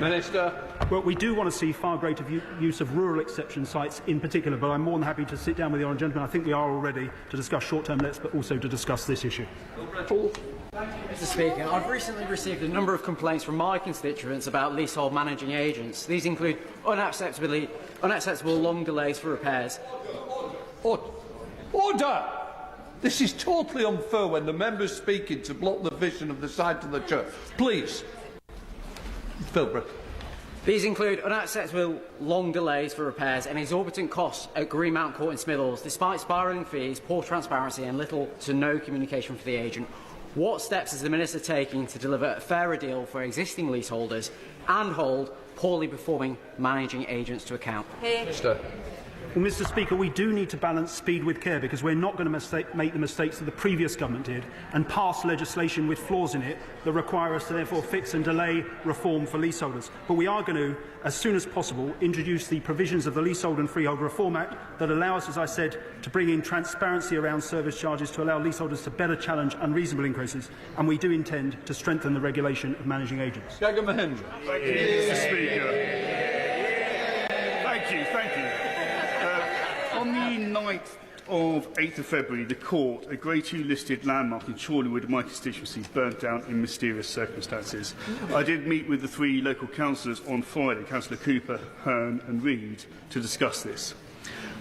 Minister. Well, we do want to see far greater use of rural exception sites in particular, but I'm more than happy to sit down with the honourable gentleman. I think we are all ready to discuss short-term lets, but also to discuss this issue. Mr. Speaker, I've recently received a number of complaints from my constituents about leasehold managing agents. These include unacceptable long delays for repairs. Order! This is totally unfair when the member is speaking to block the vision of the side of the church. Please. Philbrook. These include unacceptable long delays for repairs and exorbitant costs at Greenmount Court in Smithills, despite spiralling fees, poor transparency and little to no communication for the agent. What steps is the Minister taking to deliver a fairer deal for existing leaseholders and hold poorly performing managing agents to account? Minister. Well, Mr. Speaker, we do need to balance speed with care, because we're not going to make the mistakes that the previous government did and pass legislation with flaws in it that require us to therefore fix and delay reform for leaseholders. But we are going to, as soon as possible, introduce the provisions of the Leasehold and Freehold Reform Act that allow us, as I said, to bring in transparency around service charges to allow leaseholders to better challenge unreasonable increases. And we do intend to strengthen the regulation of managing agents. Gagan Mahindra. Thank you, Mr. Speaker. Thank you. On the 8th of February, the court, a Grade 2 listed landmark in Chorleywood, my constituency, burnt down in mysterious circumstances. I did meet with the three local councillors on Friday, Councillor Cooper, Hearn and Reid, to discuss this.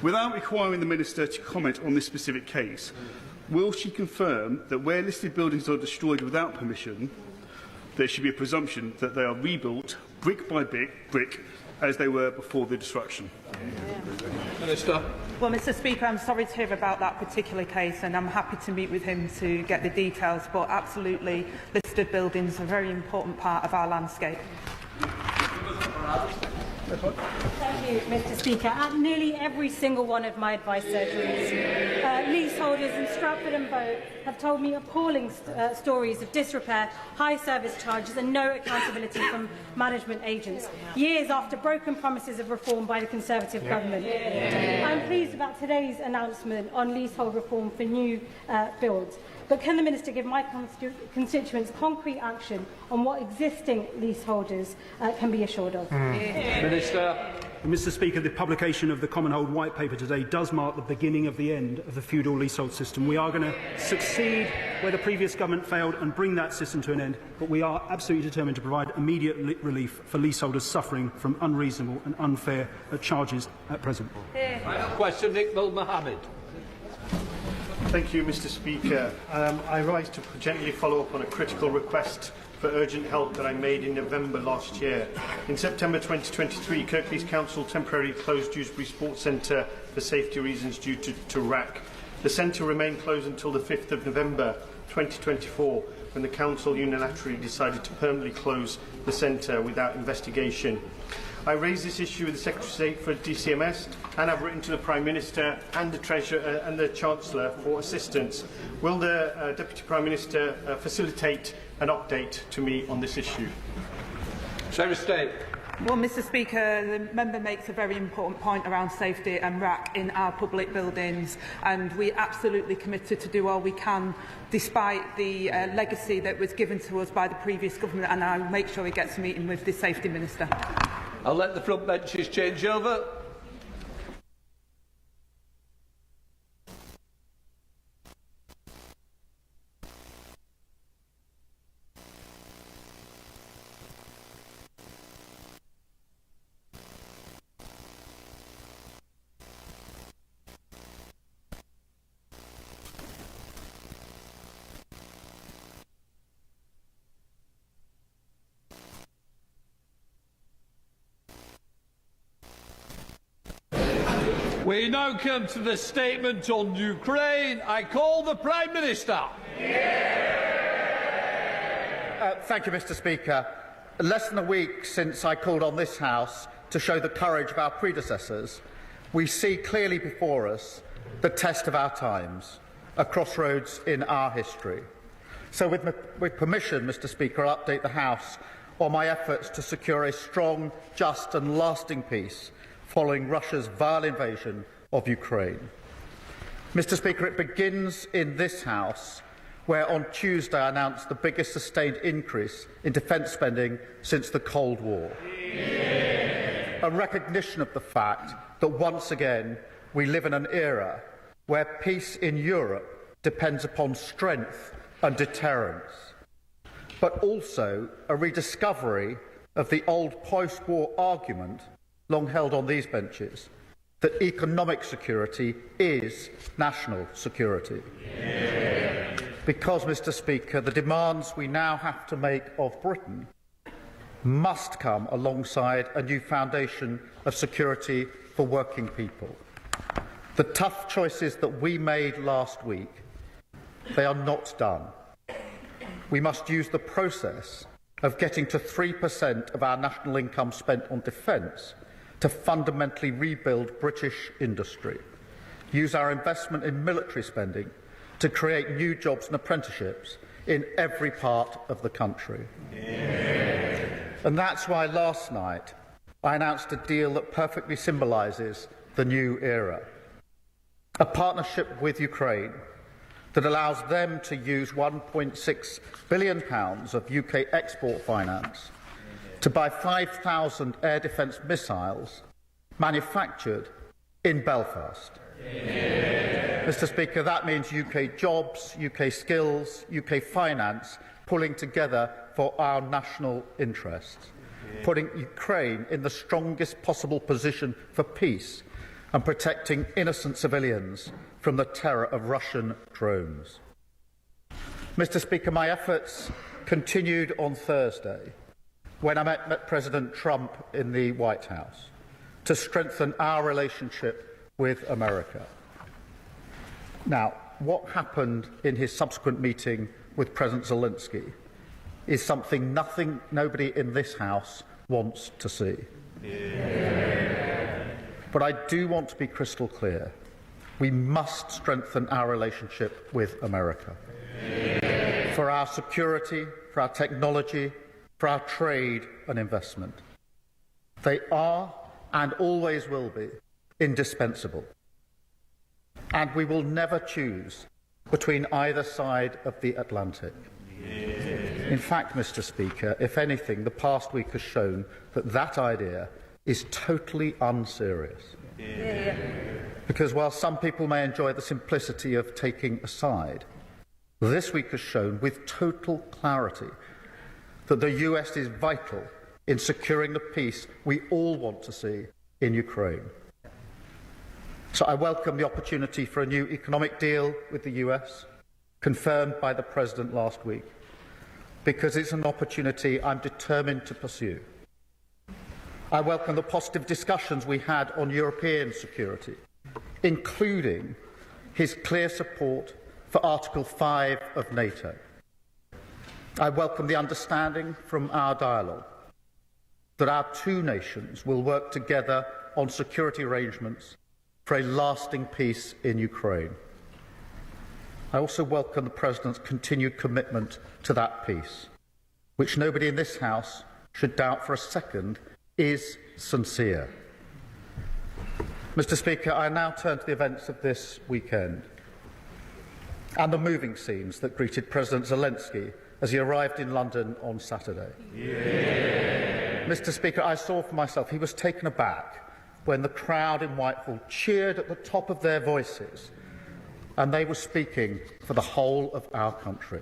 Without requiring the Minister to comment on this specific case, will she confirm that where listed buildings are destroyed without permission, there should be a presumption that they are rebuilt brick by brick as they were before the destruction? Minister. Well, Mr. Speaker, I'm sorry to hear about that particular case, and I'm happy to meet with him to get the details, but absolutely listed buildings are a very important part of our landscape. Thank you, Mr. Speaker. At nearly every single one of my advice surgeries, leaseholders in Stratford and Bow have told me appalling stories of disrepair, high service charges and no accountability from management agents, years after broken promises of reform by the Conservative government. I'm pleased about today's announcement on leasehold reform for new builds. But can the Minister give my constituents concrete action on what existing leaseholders can be assured of? Minister. Mr. Speaker, the publication of the Commonhold White Paper today does mark the beginning of the end of the feudal leasehold system. We are going to succeed where the previous government failed and bring that system to an end, but we are absolutely determined to provide immediate relief for leaseholders suffering from unreasonable and unfair charges at present. Question, Nick Mohammed. Thank you, Mr. Speaker. I rise to gently follow up on a critical request for urgent help that I made in November last year. In September 2023, Kirklees Council temporarily closed Dewsbury Sports Centre for safety reasons due to RAC. The centre remained closed until the 5th of November 2024, when the Council unilaterally decided to permanently close the centre without investigation. I raised this issue with the Secretary of State for DCMS, and I've written to the Prime Minister and the Treasurer and the Chancellor for assistance. Will the Deputy Prime Minister facilitate an update to me on this issue? Secretary of State. Well, Mr. Speaker, the member makes a very important point around safety and RAC in our public buildings, and we are absolutely committed to do all we can despite the legacy that was given to us by the previous government, and I'll make sure he gets a meeting with the Safety Minister. I'll let the front benches change over. We now come to the statement on Ukraine. I call the Prime Minister. Thank you, Mr. Speaker. Less than a week since I called on this House to show the courage of our predecessors, we see clearly before us the test of our times, a crossroads in our history. So with permission, Mr. Speaker, I'll update the House on my efforts to secure a strong, just and lasting peace following Russia's vile invasion of Ukraine. Mr. Speaker, it begins in this House where on Tuesday I announced the biggest sustained increase in defence spending since the Cold War. A recognition of the fact that once again we live in an era where peace in Europe depends upon strength and deterrence, but also a rediscovery of the old post-war argument, long held on these benches, that economic security is national security. Because, Mr. Speaker, the demands we now have to make of Britain must come alongside a new foundation of security for working people. The tough choices that we made last week, they are not done. We must use the process of getting to 3% of our national income spent on defence to fundamentally rebuild British industry, use our investment in military spending to create new jobs and apprenticeships in every part of the country. And that's why last night I announced a deal that perfectly symbolises the new era. A partnership with Ukraine that allows them to use £1.6 billion of UK export finance to buy 5,000 air defence missiles manufactured in Belfast. Mr. Speaker, that means UK jobs, UK skills, UK finance pulling together for our national interests, putting Ukraine in the strongest possible position for peace and protecting innocent civilians from the terror of Russian drones. Mr. Speaker, my efforts continued on Thursday when I met President Trump in the White House to strengthen our relationship with America. Now, what happened in his subsequent meeting with President Zelensky is something nobody in this House wants to see. But I do want to be crystal clear. We must strengthen our relationship with America. For our security, for our technology, for our trade and investment. They are, and always will be, indispensable. And we will never choose between either side of the Atlantic. In fact, Mr. Speaker, if anything, the past week has shown that that idea is totally unserious. Because while some people may enjoy the simplicity of taking a side, this week has shown with total clarity that the US is vital in securing the peace we all want to see in Ukraine. So I welcome the opportunity for a new economic deal with the US, confirmed by the President last week, because it's an opportunity I'm determined to pursue. I welcome the positive discussions we had on European security, including his clear support for Article 5 of NATO. I welcome the understanding from our dialogue that our two nations will work together on security arrangements for a lasting peace in Ukraine. I also welcome the President's continued commitment to that peace, which nobody in this House should doubt for a second is sincere. Mr. Speaker, I now turn to the events of this weekend and the moving scenes that greeted President Zelensky as he arrived in London on Saturday. Mr. Speaker, I saw for myself he was taken aback when the crowd in Whitehall cheered at the top of their voices, and they were speaking for the whole of our country.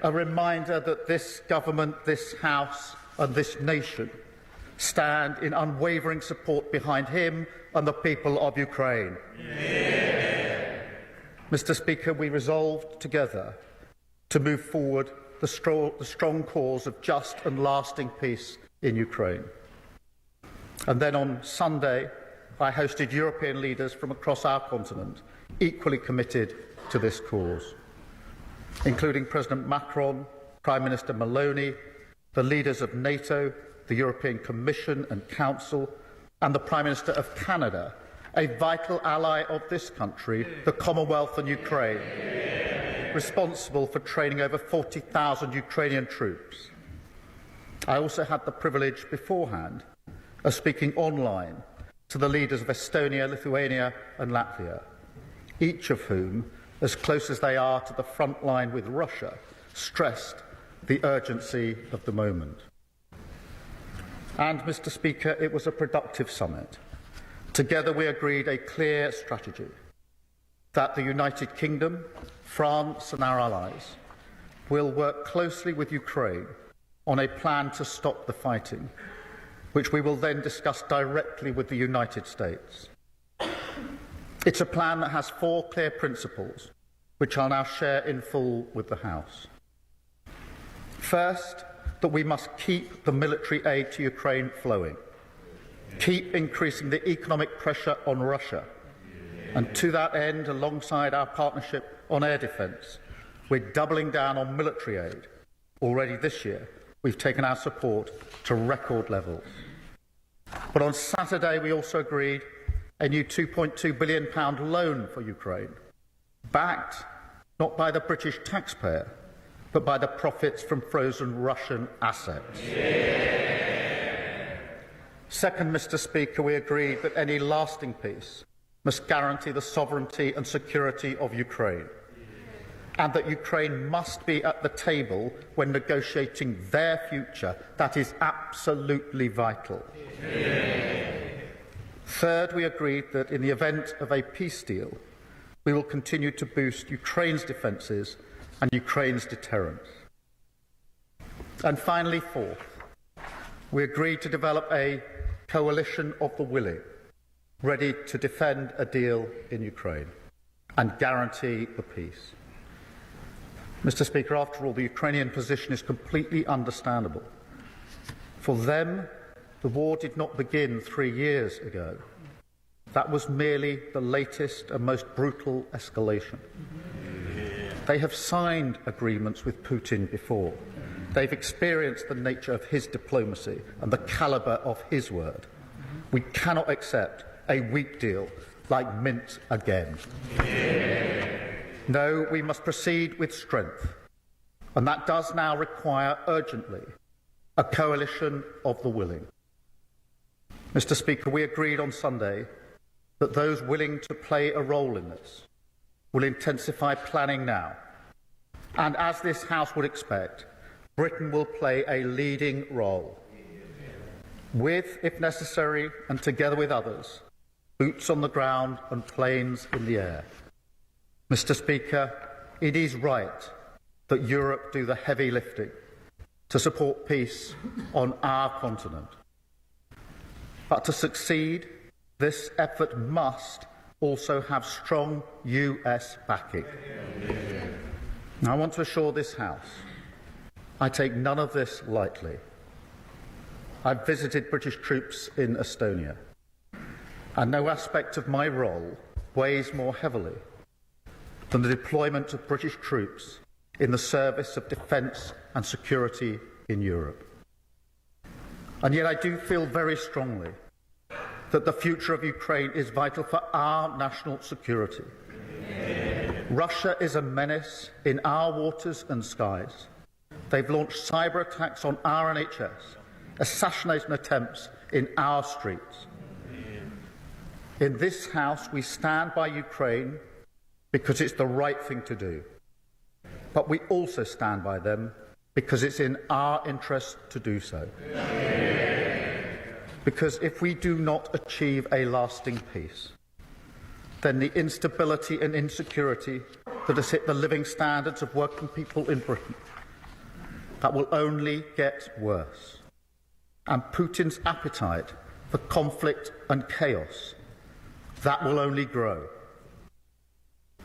A reminder that this government, this House and this nation stand in unwavering support behind him and the people of Ukraine. Mr. Speaker, we resolved together to move forward the strong cause of just and lasting peace in Ukraine. And then on Sunday, I hosted European leaders from across our continent, equally committed to this cause, including President Macron, Prime Minister Maloney, the leaders of NATO, the European Commission and Council, and the Prime Minister of Canada, a vital ally of this country, the Commonwealth and Ukraine, responsible for training over 40,000 Ukrainian troops. I also had the privilege beforehand of speaking online to the leaders of Estonia, Lithuania and Latvia, each of whom as close as they are to the front line with Russia, stressed the urgency of the moment. And, Mr. Speaker, it was a productive summit. Together we agreed a clear strategy that the United Kingdom, France and our allies will work closely with Ukraine on a plan to stop the fighting, which we will then discuss directly with the United States. It's a plan that has 4 clear principles, which I'll now share in full with the House. First, that we must keep the military aid to Ukraine flowing, keep increasing the economic pressure on Russia, and to that end, alongside our partnership on air defence, we're doubling down on military aid. Already this year, we've taken our support to record levels. But on Saturday, we also agreed a new £2.2 billion loan for Ukraine, backed not by the British taxpayer, but by the profits from frozen Russian assets. Second, Mr. Speaker, we agreed that any lasting peace must guarantee the sovereignty and security of Ukraine, and that Ukraine must be at the table when negotiating their future. That is absolutely vital. Third, we agreed that in the event of a peace deal, we will continue to boost Ukraine's defences and Ukraine's deterrence. And finally, fourth, we agreed to develop a coalition of the willing, ready to defend a deal in Ukraine and guarantee the peace. Mr. Speaker, after all, the Ukrainian position is completely understandable. For them, the war did not begin 3 years ago. That was merely the latest and most brutal escalation. They have signed agreements with Putin before. They've experienced the nature of his diplomacy and the calibre of his word. We cannot accept a weak deal like Minsk again. No, we must proceed with strength, and that does now require urgently a coalition of the willing. Mr. Speaker, we agreed on Sunday that those willing to play a role in this will intensify planning now, and as this House would expect, Britain will play a leading role with, if necessary, and together with others, boots on the ground and planes in the air. Mr. Speaker, it is right that Europe do the heavy lifting to support peace on our continent. But to succeed, this effort must also have strong US backing. Now, I want to assure this House I take none of this lightly. I've visited British troops in Estonia, and no aspect of my role weighs more heavily than the deployment of British troops in the service of defence and security in Europe. And yet I do feel very strongly that the future of Ukraine is vital for our national security. Russia is a menace in our waters and skies. They've launched cyber attacks on our NHS, assassination attempts in our streets. In this House, we stand by Ukraine because it's the right thing to do. But we also stand by them because it's in our interest to do so. Because if we do not achieve a lasting peace, then the instability and insecurity that has hit the living standards of working people in Britain, that will only get worse. And Putin's appetite for conflict and chaos, that will only grow.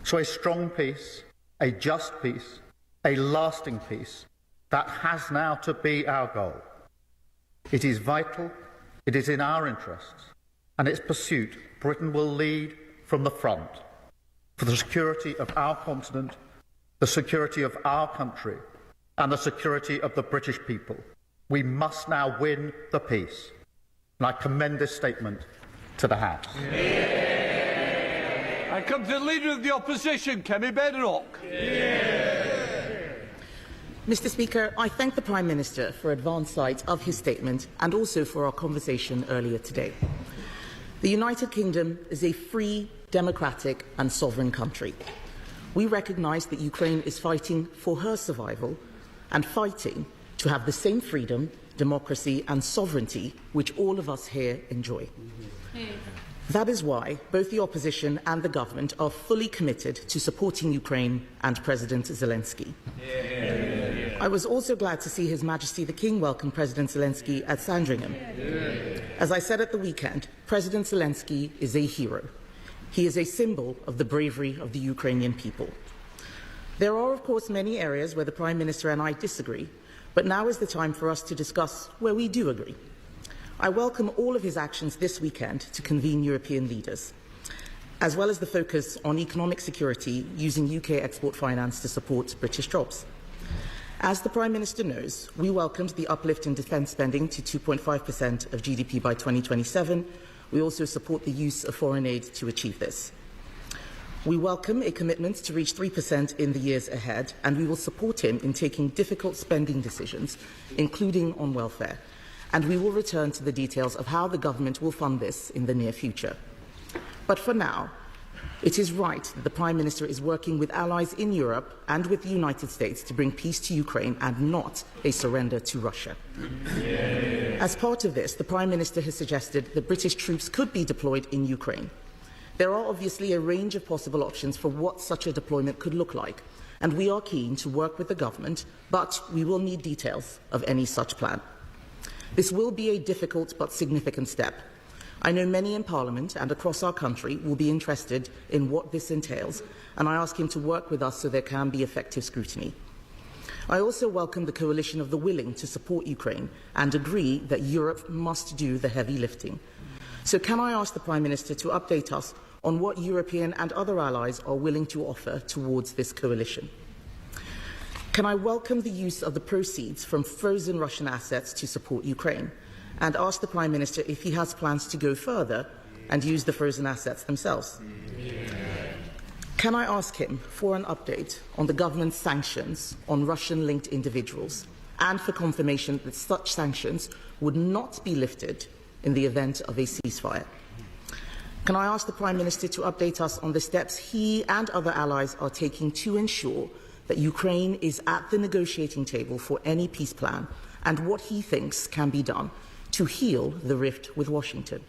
So a strong peace, a just peace, a lasting peace, that has now to be our goal. It is vital, it is in our interests, and its pursuit, Britain will lead from the front for the security of our continent, the security of our country, and the security of the British people. We must now win the peace. And I commend this statement to the House. I come to the Leader of the Opposition, Kemi Bedrock. Mr. Speaker, I thank the Prime Minister for advance sight of his statement and also for our conversation earlier today. The United Kingdom is a free, democratic and sovereign country. We recognise that Ukraine is fighting for her survival and fighting to have the same freedom, democracy and sovereignty which all of us here enjoy. That is why both the opposition and the government are fully committed to supporting Ukraine and President Zelensky. I was also glad to see His Majesty the King welcome President Zelensky at Sandringham. As I said at the weekend, President Zelensky is a hero. He is a symbol of the bravery of the Ukrainian people. There are, of course, many areas where the Prime Minister and I disagree, but now is the time for us to discuss where we do agree. I welcome all of his actions this weekend to convene European leaders, as well as the focus on economic security using UK export finance to support British jobs. As the Prime Minister knows, we welcomed the uplift in defence spending to 2.5% of GDP by 2027. We also support the use of foreign aid to achieve this. We welcome a commitment to reach 3% in the years ahead, and we will support him in taking difficult spending decisions, including on welfare. And we will return to the details of how the government will fund this in the near future. But for now, it is right that the Prime Minister is working with allies in Europe and with the United States to bring peace to Ukraine and not a surrender to Russia. As part of this, the Prime Minister has suggested that British troops could be deployed in Ukraine. There are obviously a range of possible options for what such a deployment could look like, and we are keen to work with the government, but we will need details of any such plan. This will be a difficult but significant step. I know many in Parliament and across our country will be interested in what this entails, and I ask him to work with us so there can be effective scrutiny. I also welcome the coalition of the willing to support Ukraine and agree that Europe must do the heavy lifting. So can I ask the Prime Minister to update us on what European and other allies are willing to offer towards this coalition? Can I welcome the use of the proceeds from frozen Russian assets to support Ukraine, and ask the Prime Minister if he has plans to go further and use the frozen assets themselves? Can I ask him for an update on the government's sanctions on Russian-linked individuals, and for confirmation that such sanctions would not be lifted in the event of a ceasefire? Can I ask the Prime Minister to update us on the steps he and other allies are taking to ensure that Ukraine is at the negotiating table for any peace plan, and what he thinks can be done to heal the rift with Washington?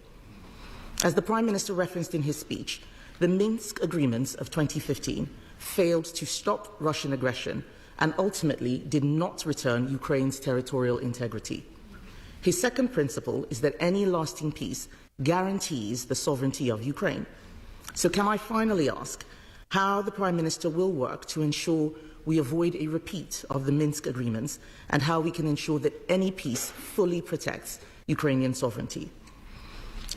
As the Prime Minister referenced in his speech, the Minsk agreements of 2015 failed to stop Russian aggression and ultimately did not return Ukraine's territorial integrity. His second principle is that any lasting peace guarantees the sovereignty of Ukraine. So can I finally ask how the Prime Minister will work to ensure we avoid a repeat of the Minsk agreements, and how we can ensure that any peace fully protects Ukrainian sovereignty?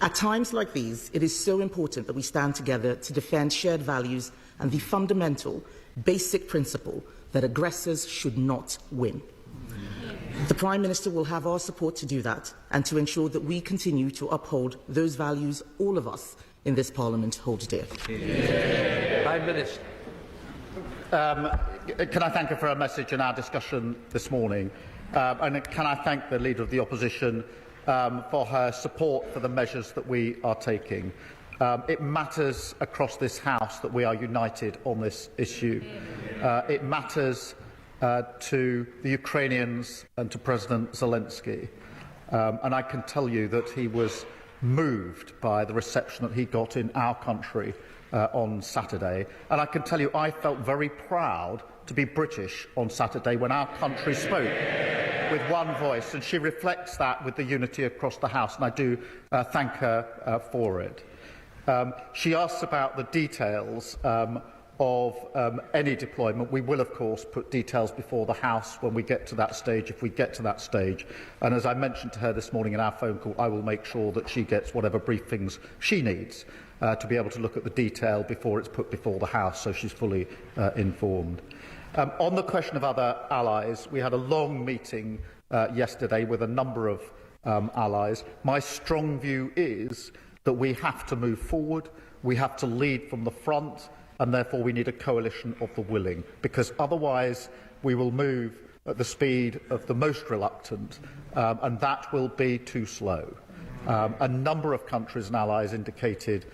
At times like these, it is so important that we stand together to defend shared values and the fundamental, basic principle that aggressors should not win. The Prime Minister will have our support to do that, and to ensure that we continue to uphold those values all of us in this Parliament hold dear. Prime Minister. Can I thank her for her message in our discussion this morning? And can I thank the Leader of the Opposition for her support for the measures that we are taking? It matters across this House that we are united on this issue. It matters to the Ukrainians and to President Zelensky. And I can tell you that he was moved by the reception that he got in our country on Saturday. And I can tell you I felt very proud to be British on Saturday when our country spoke with one voice, and she reflects that with the unity across the House, and I do thank her for it. She asks about the details of any deployment. We will, of course, put details before the House when we get to that stage, if we get to that stage. And as I mentioned to her this morning in our phone call, I will make sure that she gets whatever briefings she needs to be able to look at the detail before it's put before the House, so she's fully informed. On the question of other allies, we had a long meeting yesterday with a number of allies. My strong view is that we have to move forward, we have to lead from the front, and therefore we need a coalition of the willing, because otherwise we will move at the speed of the most reluctant, and that will be too slow. A number of countries and allies indicated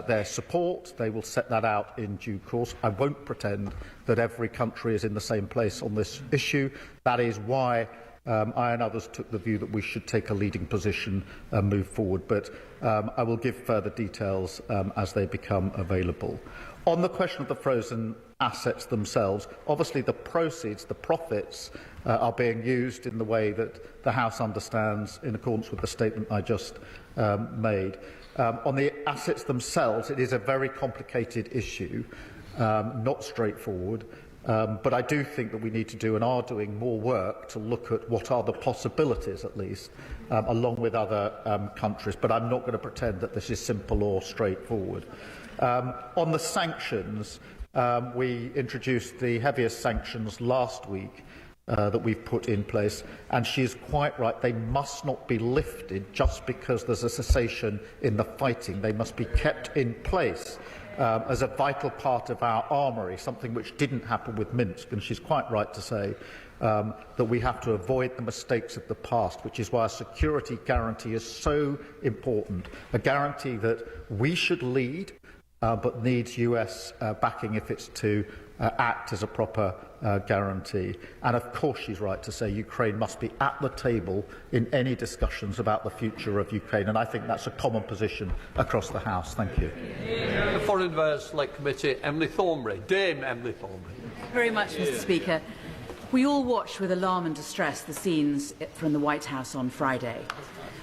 their support. They will set that out in due course. I won't pretend that every country is in the same place on this issue. That is why I and others took the view that we should take a leading position and move forward. But I will give further details as they become available. On the question of the frozen assets themselves, obviously the proceeds, the profits, are being used in the way that the House understands in accordance with the statement I just made. On the assets themselves, it is a very complicated issue, not straightforward, but I do think that we need to do and are doing more work to look at what are the possibilities, at least, along with other countries, but I'm not going to pretend that this is simple or straightforward. On the sanctions, we introduced the heaviest sanctions last week that we've put in place, and she is quite right. They must not be lifted just because there's a cessation in the fighting. They must be kept in place as a vital part of our armoury, something which didn't happen with Minsk, and she's quite right to say that we have to avoid the mistakes of the past, which is why a security guarantee is so important, a guarantee that we should lead, but needs US backing if it's to act as a proper guarantee. And of course she's right to say Ukraine must be at the table in any discussions about the future of Ukraine, and I think that's a common position across the House. Thank you. The Foreign Affairs Select Committee, Emily Thornberry. Dame Emily Thornberry. Thank you very much, Mr. Speaker. We all watched with alarm and distress the scenes from the White House on Friday,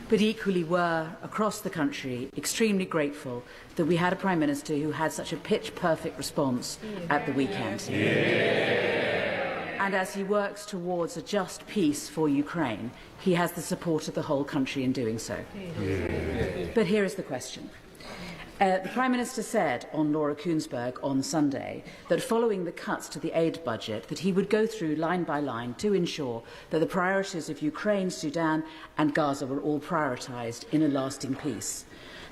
but equally were, across the country, extremely grateful that we had a Prime Minister who had such a pitch-perfect response at the weekend. And as he works towards a just peace for Ukraine, he has the support of the whole country in doing so. But here is the question. The Prime Minister said on Laura Kuenssberg on Sunday that following the cuts to the aid budget that he would go through line by line to ensure that the priorities of Ukraine, Sudan and Gaza were all prioritised in a lasting peace.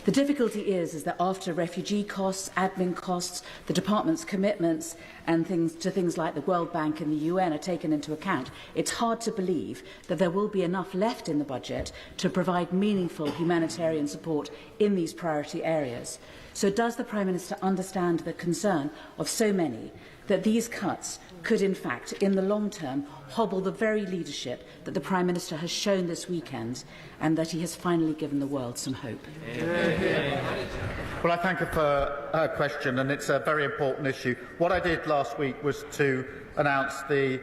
The difficulty is that after refugee costs, admin costs, the department's commitments and things like the World Bank and the UN are taken into account, it's hard to believe that there will be enough left in the budget to provide meaningful humanitarian support in these priority areas. So does the Prime Minister understand the concern of so many that these cuts could in fact, in the long term, hobble the very leadership that the Prime Minister has shown this weekend and that he has finally given the world some hope? Well, I thank her for her question, and it's a very important issue. What I did last week was to announce the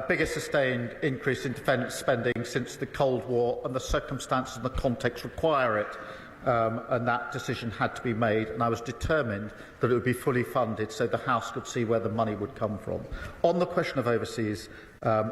biggest sustained increase in defence spending since the Cold War, and the circumstances and the context require it. And that decision had to be made, and I was determined that it would be fully funded so the House could see where the money would come from. On the question of overseas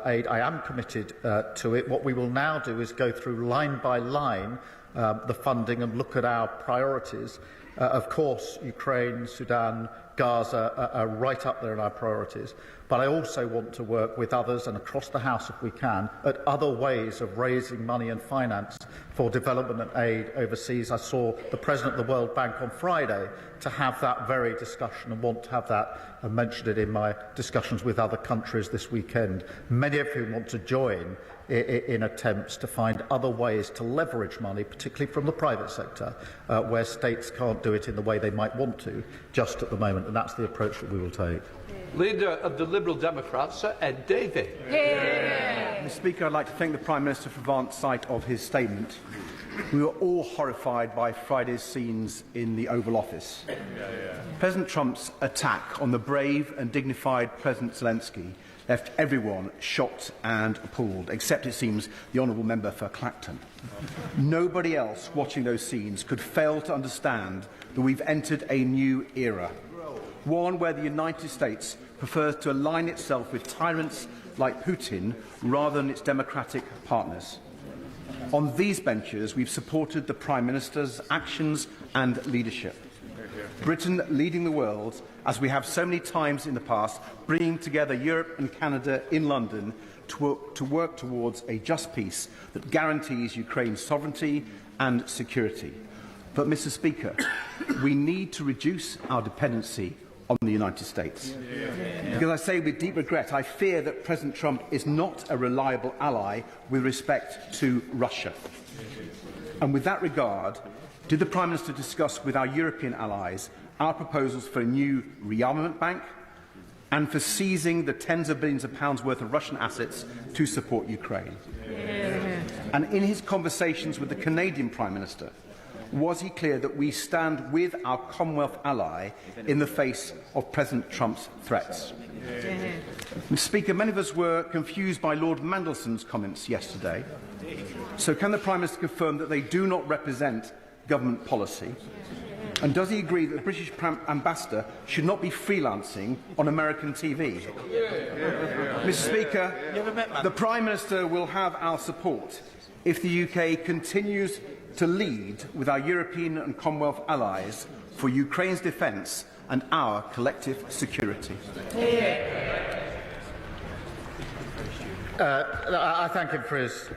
aid, I am committed to it. What we will now do is go through line by line the funding and look at our priorities. Of course, Ukraine, Sudan, Gaza are right up there in our priorities. But I also want to work with others and across the House, if we can, at other ways of raising money and finance for development and aid overseas. I saw the President of the World Bank on Friday to have that very discussion and want to have that and mentioned it in my discussions with other countries this weekend, many of whom want to join in attempts to find other ways to leverage money, particularly from the private sector, where states can't do it in the way they might want to just at the moment, and that's the approach that we will take. Leader of the Liberal Democrats, Sir Ed Davey. Mr. Speaker, I'd like to thank the Prime Minister for advance sight of his statement. We were all horrified by Friday's scenes in the Oval Office. President Trump's attack on the brave and dignified President Zelensky left everyone shocked and appalled, except, it seems, the honourable member for Clacton. Nobody else watching those scenes could fail to understand that we've entered a new era, one where the United States prefers to align itself with tyrants like Putin rather than its democratic partners. On these benches, we've supported the Prime Minister's actions and leadership. Britain leading the world, as we have so many times in the past, bringing together Europe and Canada in London to work towards a just peace that guarantees Ukraine's sovereignty and security. But, Mr. Speaker, we need to reduce our dependency on the United States. Because I say with deep regret, I fear that President Trump is not a reliable ally with respect to Russia. And with that regard, did the Prime Minister discuss with our European allies our proposals for a new rearmament bank and for seizing the tens of billions of pounds worth of Russian assets to support Ukraine? And in his conversations with the Canadian Prime Minister, was he clear that we stand with our Commonwealth ally in the face of President Trump's threats? Mr. Speaker, many of us were confused by Lord Mandelson's comments yesterday. So can the Prime Minister confirm that they do not represent government policy? And does he agree that the British ambassador should not be freelancing on American TV? Mr. Speaker, the Prime Minister will have our support if the UK continues to lead with our European and Commonwealth allies for Ukraine's defence and our collective security. I thank him for his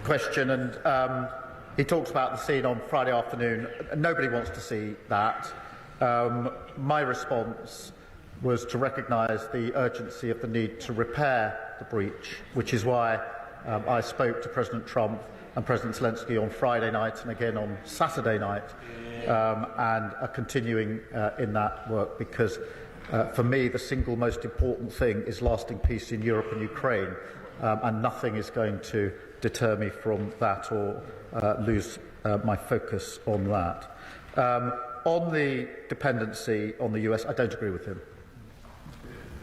question, and he talks about the scene on Friday afternoon. Nobody wants to see that. My response was to recognise the urgency of the need to repair the breach, which is why I spoke to President Trump and President Zelensky on Friday night and again on Saturday night, and are continuing in that work, because for me the single most important thing is lasting peace in Europe and Ukraine, and nothing is going to deter me from that or lose my focus on that. On the dependency on the US, I don't agree with him.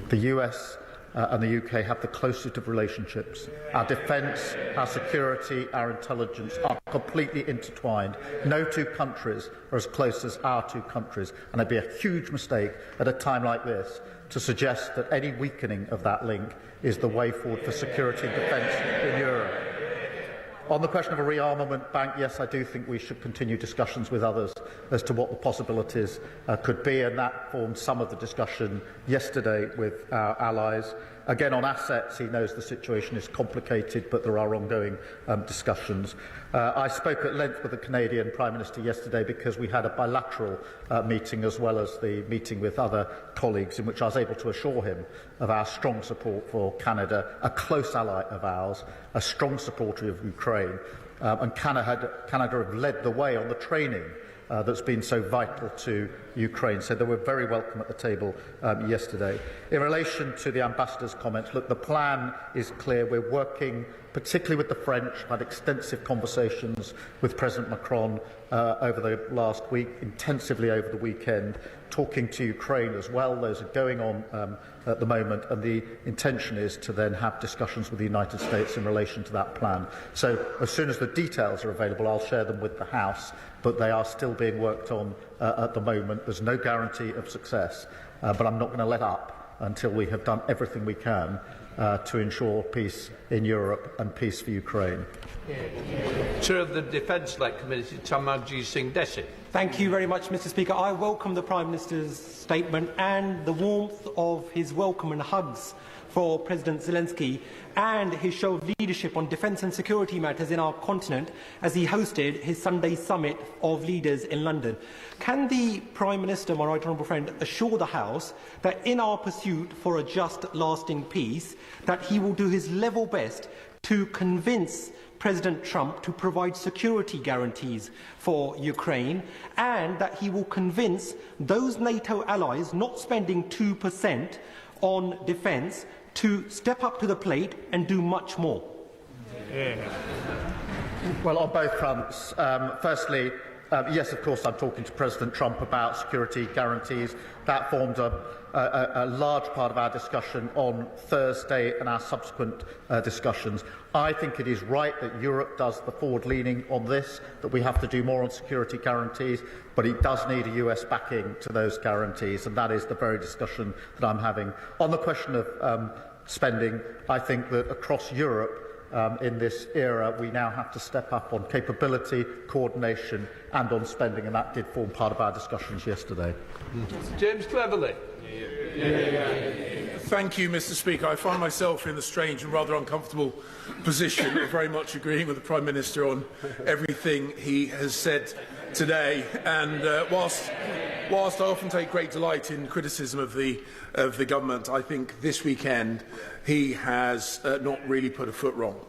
The US and the UK have the closest of relationships. Our defence, our security, our intelligence are completely intertwined. No two countries are as close as our two countries, and it'd be a huge mistake at a time like this to suggest that any weakening of that link is the way forward for security and defence in Europe. On the question of a rearmament bank, yes, I do think we should continue discussions with others as to what the possibilities could be, and that formed some of the discussion yesterday with our allies. Again, on assets, he knows the situation is complicated, but there are ongoing discussions. I spoke at length with the Canadian Prime Minister yesterday because we had a bilateral meeting as well as the meeting with other colleagues, in which I was able to assure him of our strong support for Canada, a close ally of ours, a strong supporter of Ukraine, and Canada have led the way on the training that's been so vital to Ukraine. So they were very welcome at the table yesterday. In relation to the ambassador's comments, look, the plan is clear. We're working particularly with the French. I've had extensive conversations with President Macron over the last week, intensively over the weekend, talking to Ukraine as well. Those are going on at the moment, and the intention is to then have discussions with the United States in relation to that plan. So as soon as the details are available, I'll share them with the House, but they are still being worked on at the moment. There's no guarantee of success, but I'm not going to let up until we have done everything we can to ensure peace in Europe and peace for Ukraine. Chair of the Defence-led Committee, Tamarji Singh Desi. Thank you very much, Mr. Speaker. I welcome the Prime Minister's statement and the warmth of his welcome and hugs for President Zelensky and his show of leadership on defence and security matters in our continent as he hosted his Sunday summit of leaders in London. Can the Prime Minister, my right honourable friend, assure the House that in our pursuit for a just, lasting peace, that he will do his level best to convince President Trump to provide security guarantees for Ukraine, and that he will convince those NATO allies not spending 2% on defence to step up to the plate and do much more? Well, on both fronts. Firstly, yes, of course, I'm talking to President Trump about security guarantees. That formed a large part of our discussion on Thursday and our subsequent discussions. I think it is right that Europe does the forward-leaning on this, that we have to do more on security guarantees, but it does need a US backing to those guarantees, and that is the very discussion that I'm having. On the question of spending, I think that across Europe, in this era, we now have to step up on capability, coordination and on spending, and that did form part of our discussions yesterday. James Cleverly. Thank you, Mr. Speaker. I find myself in the strange and rather uncomfortable position of very much agreeing with the Prime Minister on everything he has said today. And whilst I often take great delight in criticism of the government, I think this weekend he has not really put a foot wrong.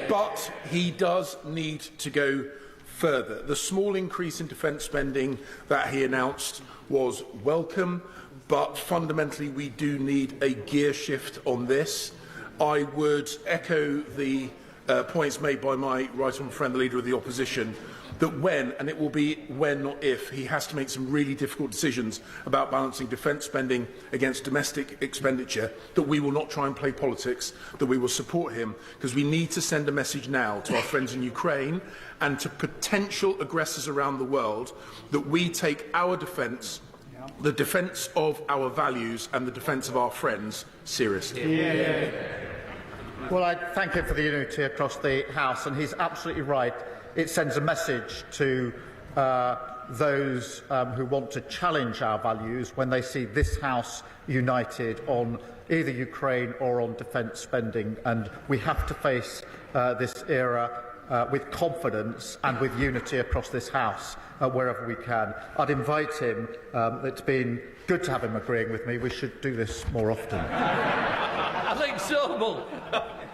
But he does need to go further. The small increase in defence spending that he announced was welcome, but fundamentally we do need a gear shift on this. I would echo the points made by my right honourable friend, the Leader of the Opposition, that when, and it will be when not if, he has to make some really difficult decisions about balancing defence spending against domestic expenditure, that we will not try and play politics, that we will support him, because we need to send a message now to our friends in Ukraine and to potential aggressors around the world that we take our defence, the defence of our values and the defence of our friends seriously. Well, I thank him for the unity across the House, and he's absolutely right. It sends a message to those who want to challenge our values when they see this House united on either Ukraine or on defence spending, and we have to face this era with confidence and with unity across this House wherever we can. I'd invite him. It's been good to have him agreeing with me. We should do this more often. Alex Sobel.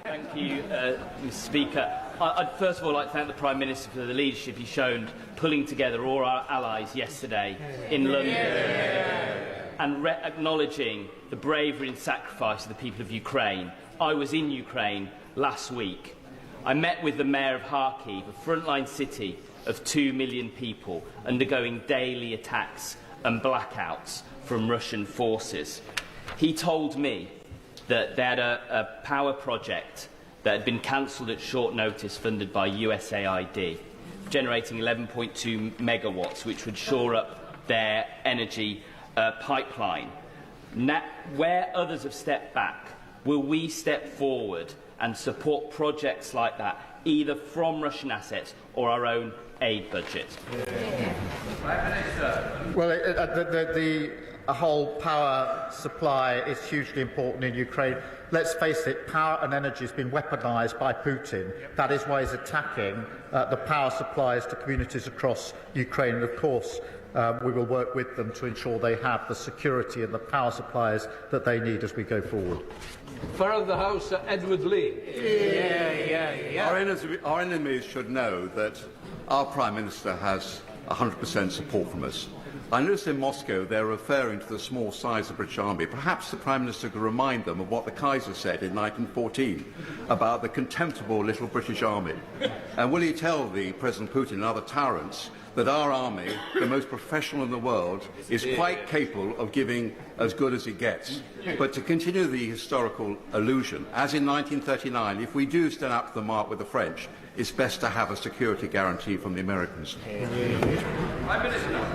Thank you, Mr. Speaker. I'd first of all like to thank the Prime Minister for the leadership he's shown pulling together all our allies yesterday in London and acknowledging the bravery and sacrifice of the people of Ukraine. I was in Ukraine last week. I met with the Mayor of Kharkiv, a frontline city of 2 million people undergoing daily attacks and blackouts from Russian forces. He told me that they had a power project that had been cancelled at short notice, funded by USAID, generating 11.2 megawatts, which would shore up their energy pipeline. Now, where others have stepped back, will we step forward and support projects like that, either from Russian assets or our own aid budget? Well, the whole power supply is hugely important in Ukraine. Let's face it, power and energy has been weaponised by Putin. That is why he's attacking the power supplies to communities across Ukraine. And of course, we will work with them to ensure they have the security and the power supplies that they need as we go forward. Far of the House, Edward Lee. Our enemies should know that our Prime Minister has 100% support from us. I noticed in Moscow they're referring to the small size of the British Army. Perhaps the Prime Minister could remind them of what the Kaiser said in 1914 about the contemptible little British Army. And will he tell the President Putin and other tyrants that our army, the most professional in the world, is quite capable of giving as good as it gets? But to continue the historical illusion, as in 1939, if we do stand up to the mark with the French, it's best to have a security guarantee from the Americans.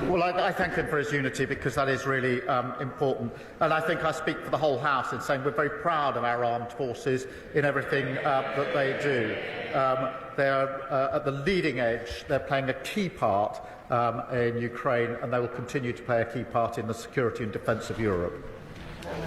Well, I thank him for his unity, because that is really important. And I think I speak for the whole House in saying we're very proud of our armed forces in everything that they do. They are at the leading edge. They're playing a key part in Ukraine, and they will continue to play a key part in the security and defence of Europe.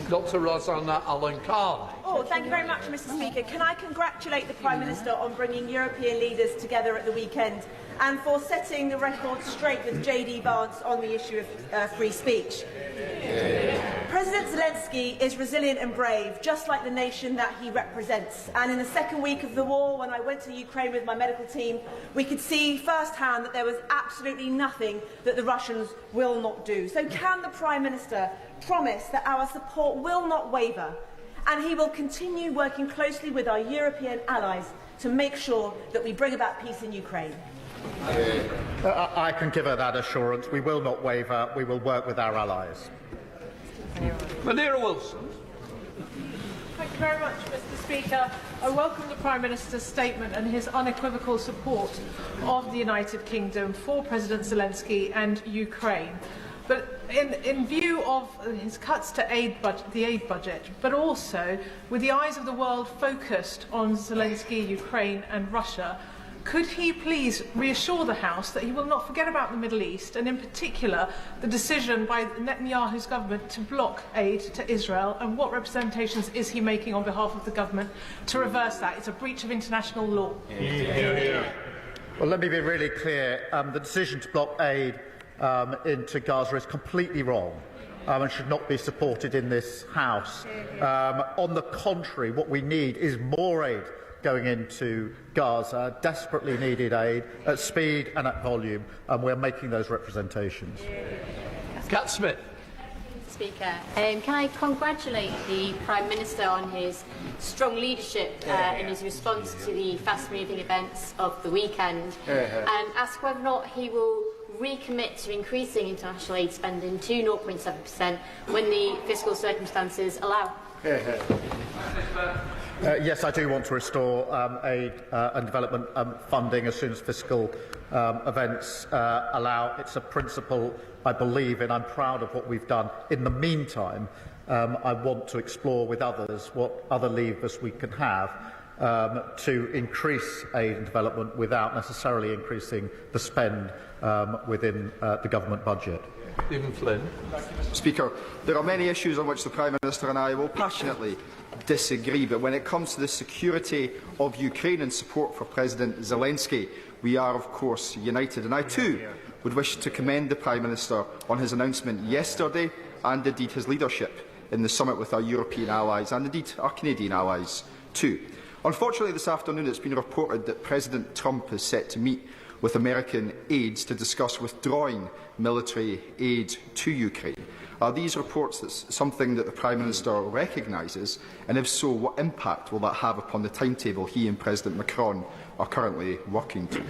Dr. Rosanna Allen-Carr. Oh, thank you very much, Mr. Speaker. Can I congratulate the Prime Minister on bringing European leaders together at the weekend and for setting the record straight with JD Vance on the issue of free speech. President Zelensky is resilient and brave, just like the nation that he represents. And in the second week of the war, when I went to Ukraine with my medical team, we could see firsthand that there was absolutely nothing that the Russians will not do. So can the Prime Minister promise that our support will not waver, and he will continue working closely with our European allies to make sure that we bring about peace in Ukraine? I can give her that assurance. We will not waver. We will work with our allies. Madeira Wilson. Thank you very much, Mr. Speaker. I welcome the Prime Minister's statement and his unequivocal support of the United Kingdom for President Zelensky and Ukraine. But in view of his cuts to the aid budget, but also with the eyes of the world focused on Zelensky, Ukraine and Russia, could he please reassure the House that he will not forget about the Middle East, and in particular the decision by Netanyahu's government to block aid to Israel, and what representations is he making on behalf of the government to reverse that? It's a breach of international law. Well, let me be really clear. The decision to block aid into Gaza is completely wrong and should not be supported in this House. On the contrary, what we need is more aid going into Gaza, desperately needed aid at speed and at volume, and we're making those representations. Cat Smith. Speaker, can I congratulate the Prime Minister on his strong leadership in his response to the fast-moving events of the weekend, and ask whether or not he will recommit to increasing international aid spending to 0.7% when the fiscal circumstances allow. Yes, I do want to restore aid and development funding as soon as fiscal events allow. It's a principle I believe in. I'm proud of what we've done. In the meantime, I want to explore with others what other levers we can have to increase aid and development without necessarily increasing the spend within the government budget. Stephen Flynn. Speaker, there are many issues on which the Prime Minister and I will passionately disagree, but when it comes to the security of Ukraine and support for President Zelensky, we are of course united, and I too would wish to commend the Prime Minister on his announcement yesterday and indeed his leadership in the summit with our European allies and indeed our Canadian allies too. Unfortunately, this afternoon it's been reported that President Trump is set to meet with American aides to discuss withdrawing military aid to Ukraine. Are these reports something that the Prime Minister recognises, and if so, what impact will that have upon the timetable he and President Macron are currently working to?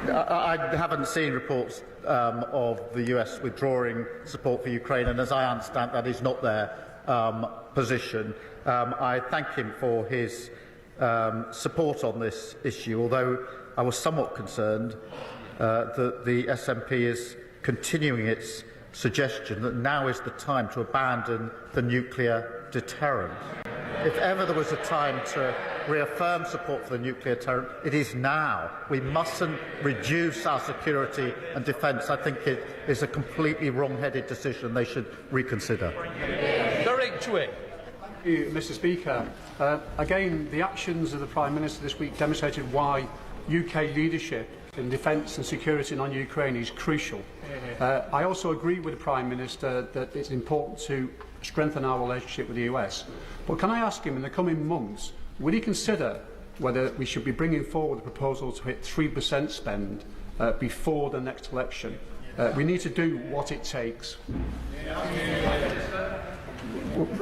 I haven't seen reports of the US withdrawing support for Ukraine, and as I understand, that is not their position. I thank him for his support on this issue, although I was somewhat concerned that the SNP is continuing its suggestion that now is the time to abandon the nuclear deterrent. If ever there was a time to reaffirm support for the nuclear deterrent, it is now. We mustn't reduce our security and defence. I think it is a completely wrong-headed decision they should reconsider. Derek Chway. Mr. Speaker, again, the actions of the Prime Minister this week demonstrated why UK leadership in defence and security on Ukraine is crucial. I also agree with the Prime Minister that it's important to strengthen our relationship with the US. But can I ask him, in the coming months, will he consider whether we should be bringing forward a proposal to hit 3% spend before the next election? We need to do what it takes.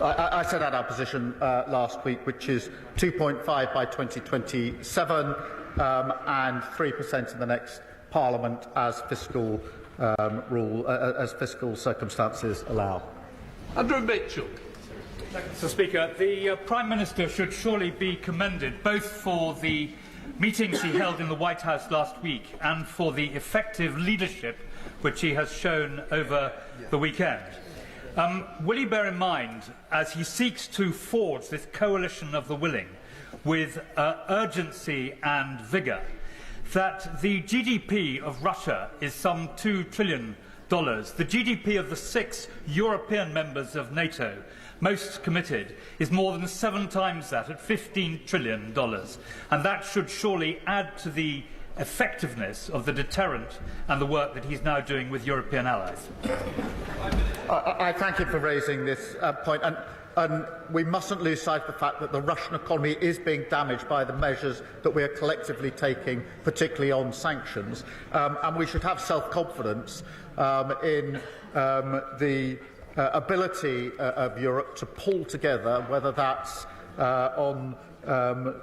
I set out our position last week, which is 2.5 by 2027 and 3% in the next Parliament as fiscal as fiscal circumstances allow. Andrew Mitchell. Mr. Speaker, the Prime Minister should surely be commended both for the meetings he held in the White House last week and for the effective leadership which he has shown over the weekend. Will he bear in mind, as he seeks to forge this coalition of the willing with urgency and vigour, that the GDP of Russia is some $2 trillion. The GDP of the 6 European members of NATO, most committed, is more than 7 times that, at $15 trillion. And that should surely add to the effectiveness of the deterrent and the work that he's now doing with European allies. I thank him for raising this point, and we mustn't lose sight of the fact that the Russian economy is being damaged by the measures that we are collectively taking, particularly on sanctions, and we should have self-confidence in the ability of Europe to pull together, whether that's on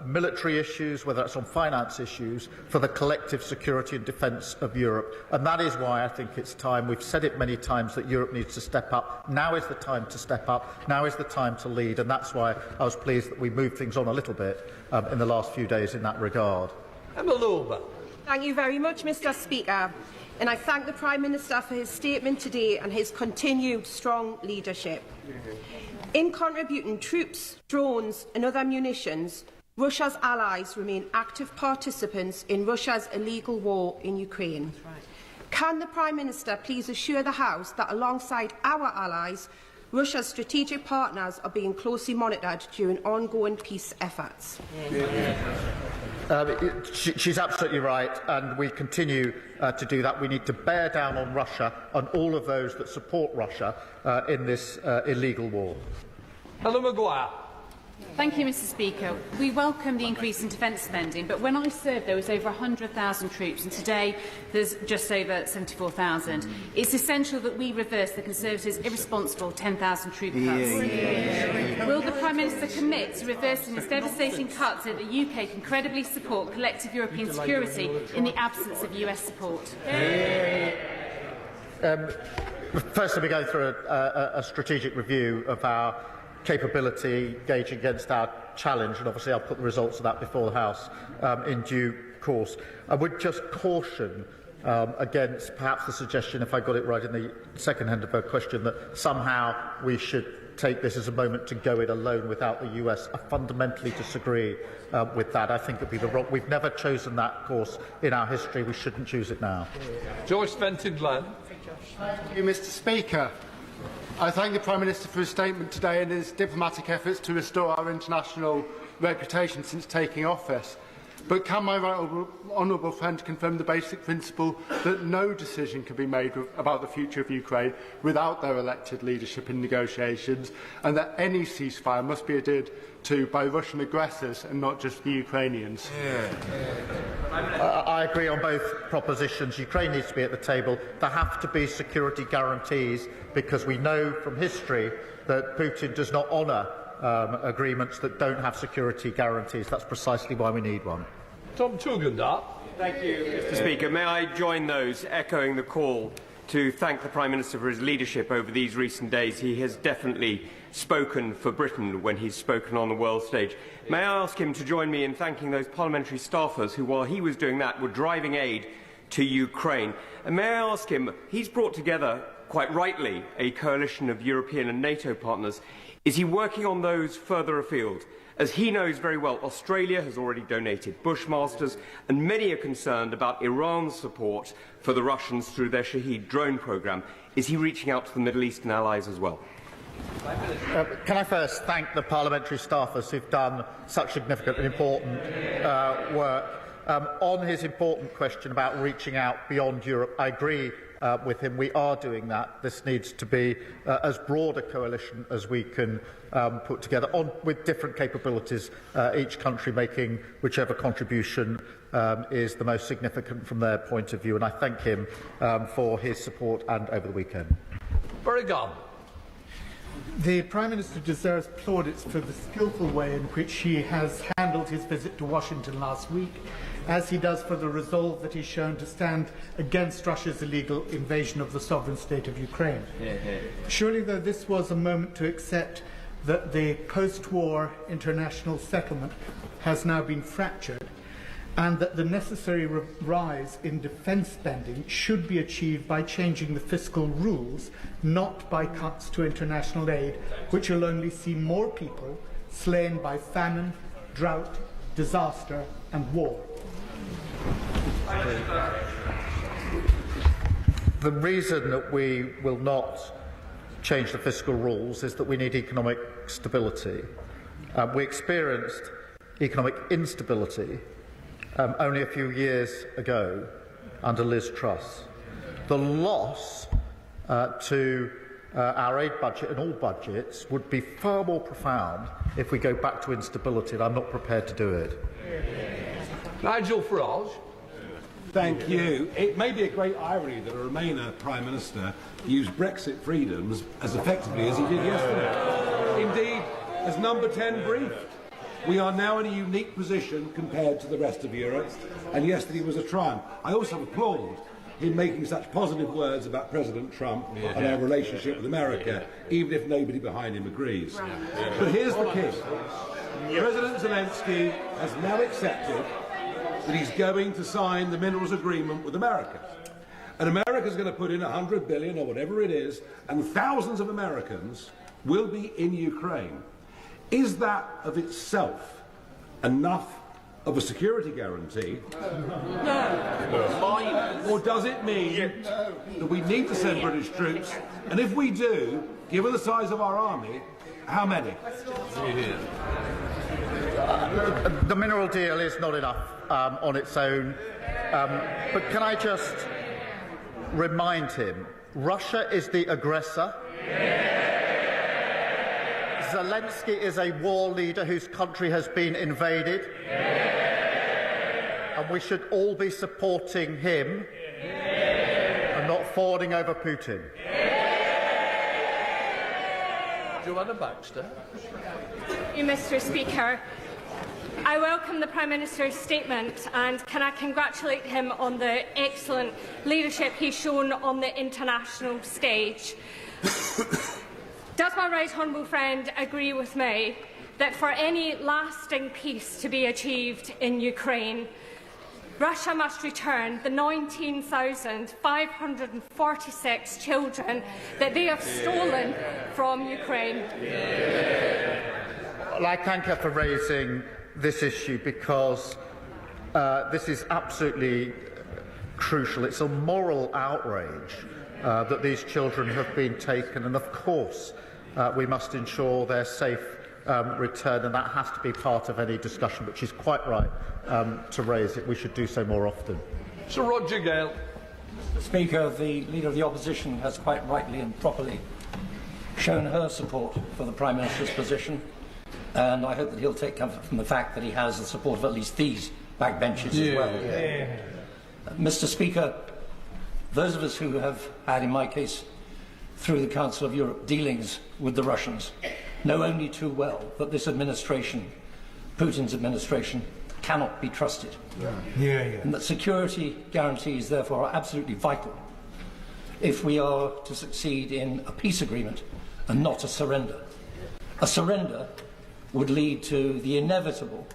military issues, whether it's on finance issues, for the collective security and defence of Europe. And that is why I think it's time, we've said it many times, that Europe needs to step up. Now is the time to step up. Now is the time to lead. And that's why I was pleased that we moved things on a little bit in the last few days in that regard. Emma Lorber. Thank you very much, Mr. Speaker. And I thank the Prime Minister for his statement today and his continued strong leadership. In contributing troops, drones and other munitions, Russia's allies remain active participants in Russia's illegal war in Ukraine. Can the Prime Minister please assure the House that alongside our allies, Russia's strategic partners are being closely monitored during ongoing peace efforts? She's absolutely right, and we continue to do that. We need to bear down on Russia and all of those that support Russia in this illegal war. Helen Maguire. Thank you, Mr. Speaker. We welcome the increase in defence spending, but when I served there was over 100,000 troops and today there's just over 74,000. It's essential that we reverse the Conservatives' irresponsible 10,000 troop cuts. Will the Prime Minister commit to reversing this devastating cut so that the UK can credibly support collective European security in the absence of US support? First, we're going through a strategic review of our capability gauging against our challenge, and obviously I'll put the results of that before the House in due course. I would just caution against perhaps the suggestion, if I got it right in the second end of her question, that somehow we should take this as a moment to go it alone without the US. I fundamentally disagree with that. I think it would be the wrong. We've never chosen that course in our history. We shouldn't choose it now. Joyce Fenton-Glenn. Thank you, Mr. Speaker. I thank the Prime Minister for his statement today and his diplomatic efforts to restore our international reputation since taking office. But can my honourable friend confirm the basic principle that no decision can be made about the future of Ukraine without their elected leadership in negotiations, and that any ceasefire must be adhered to by Russian aggressors and not just the Ukrainians? I agree on both propositions. Ukraine needs to be at the table. There have to be security guarantees, because we know from history that Putin does not honour agreements that don't have security guarantees. That's precisely why we need one. Tom Tugendar. Thank you, Mr. Speaker. May I join those echoing the call to thank the Prime Minister for his leadership over these recent days. He has definitely spoken for Britain when he's spoken on the world stage. May I ask him to join me in thanking those parliamentary staffers who, while he was doing that, were driving aid to Ukraine. And may I ask him, he's brought together, quite rightly, a coalition of European and NATO partners. Is he working on those further afield? As he knows very well, Australia has already donated Bushmasters, and many are concerned about Iran's support for the Russians through their Shahed drone programme. Is he reaching out to the Middle Eastern allies as well? Can I first thank the parliamentary staffers who've done such significant and important work. On his important question about reaching out beyond Europe, I agree with him. We are doing that. This needs to be as broad a coalition as we can put together, with different capabilities, each country making whichever contribution is the most significant from their point of view. And I thank him for his support and over the weekend. Very good. The Prime Minister deserves plaudits for the skillful way in which he has handled his visit to Washington last week, as he does for the resolve that he's shown to stand against Russia's illegal invasion of the sovereign state of Ukraine. Surely, though, this was a moment to accept that the post-war international settlement has now been fractured, and that the necessary rise in defence spending should be achieved by changing the fiscal rules, not by cuts to international aid, which will only see more people slain by famine, drought, disaster and war. The reason that we will not change the fiscal rules is that we need economic stability. We experienced economic instability only a few years ago under Liz Truss. The loss to our aid budget and all budgets would be far more profound if we go back to instability, and I'm not prepared to do it. Nigel Farage. Thank you. It may be a great irony that a Remainer Prime Minister used Brexit freedoms as effectively as he did yesterday. Indeed, as Number 10 briefed. We are now in a unique position compared to the rest of Europe, and yesterday was a triumph. I also applaud him making such positive words about President Trump and our relationship with America, even if nobody behind him agrees. But here's the key. President Zelensky has now accepted that he's going to sign the minerals agreement with America. And America's going to put in $100 billion or whatever it is, and thousands of Americans will be in Ukraine. Is that of itself enough of a security guarantee? No. Or does it mean that we need to send British troops? And if we do, given the size of our army, how many? The mineral deal is not enough on its own. But can I just remind him, Russia is the aggressor. Zelensky is a war leader whose country has been invaded. And we should all be supporting him and not fawning over Putin. Joanna Baxter. Thank you, Mr. Speaker. I welcome the Prime Minister's statement and can I congratulate him on the excellent leadership he's shown on the international stage. Does my right honourable friend agree with me that for any lasting peace to be achieved in Ukraine, Russia must return the 19,546 children that they have stolen from Ukraine? Well, I thank her for raising this issue because this is absolutely crucial. It's a moral outrage that these children have been taken, and of course we must ensure their safe return, and that has to be part of any discussion, but she's quite right to raise it. We should do so more often. Sir Roger Gale. Mr. Speaker, the Leader of the Opposition has quite rightly and properly shown her support for the Prime Minister's position, and I hope that he'll take comfort from the fact that he has the support of at least these backbenches as well. Mr. Speaker, those of us who have had, in my case, through the Council of Europe, dealings with the Russians, know only too well that this administration, Putin's administration, cannot be trusted. And that security guarantees, therefore, are absolutely vital if we are to succeed in a peace agreement and not a surrender. A surrender would lead to the inevitable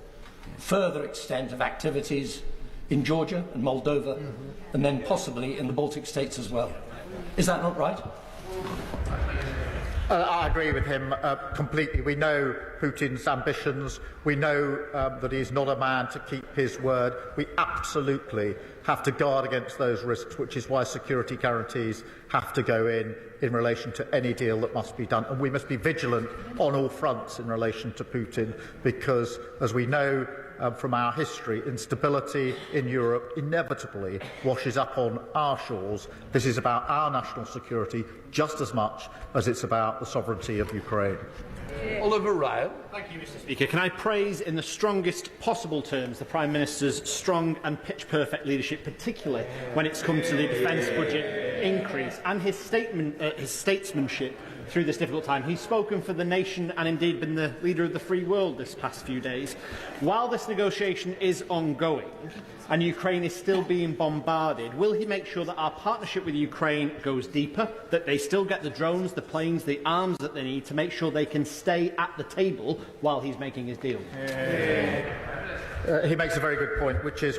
further extent of activities in Georgia and Moldova, and then possibly in the Baltic states as well. Is that not right? I agree with him completely. We know Putin's ambitions. We know that he's not a man to keep his word. We absolutely have to guard against those risks, which is why security guarantees have to go in relation to any deal that must be done. And we must be vigilant on all fronts in relation to Putin, because, as we know from our history, instability in Europe inevitably washes up on our shores. This is about our national security just as much as it's about the sovereignty of Ukraine. Oliver Ryle. Thank you, Mr. Speaker. Can I praise in the strongest possible terms the Prime Minister's strong and pitch-perfect leadership, particularly when it's come to the defence budget increase, and his statesmanship through this difficult time. He's spoken for the nation and indeed been the leader of the free world this past few days. While this negotiation is ongoing and Ukraine is still being bombarded, will he make sure that our partnership with Ukraine goes deeper, that they still get the drones, the planes, the arms that they need to make sure they can stay at the table while he's making his deal? He makes a very good point, which is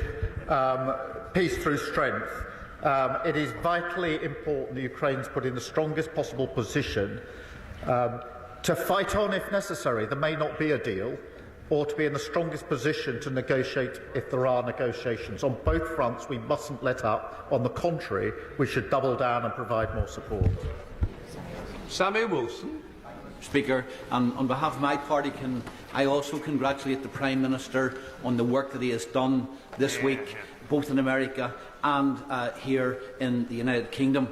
peace through strength. It is vitally important that Ukraine's put in the strongest possible position to fight on if necessary. There may not be a deal, or to be in the strongest position to negotiate if there are negotiations. On both fronts, we mustn't let up. On the contrary, we should double down and provide more support. Sammy Wilson. Speaker, on behalf of my party, can I also congratulate the Prime Minister on the work that he has done this week, both in America and here in the United Kingdom.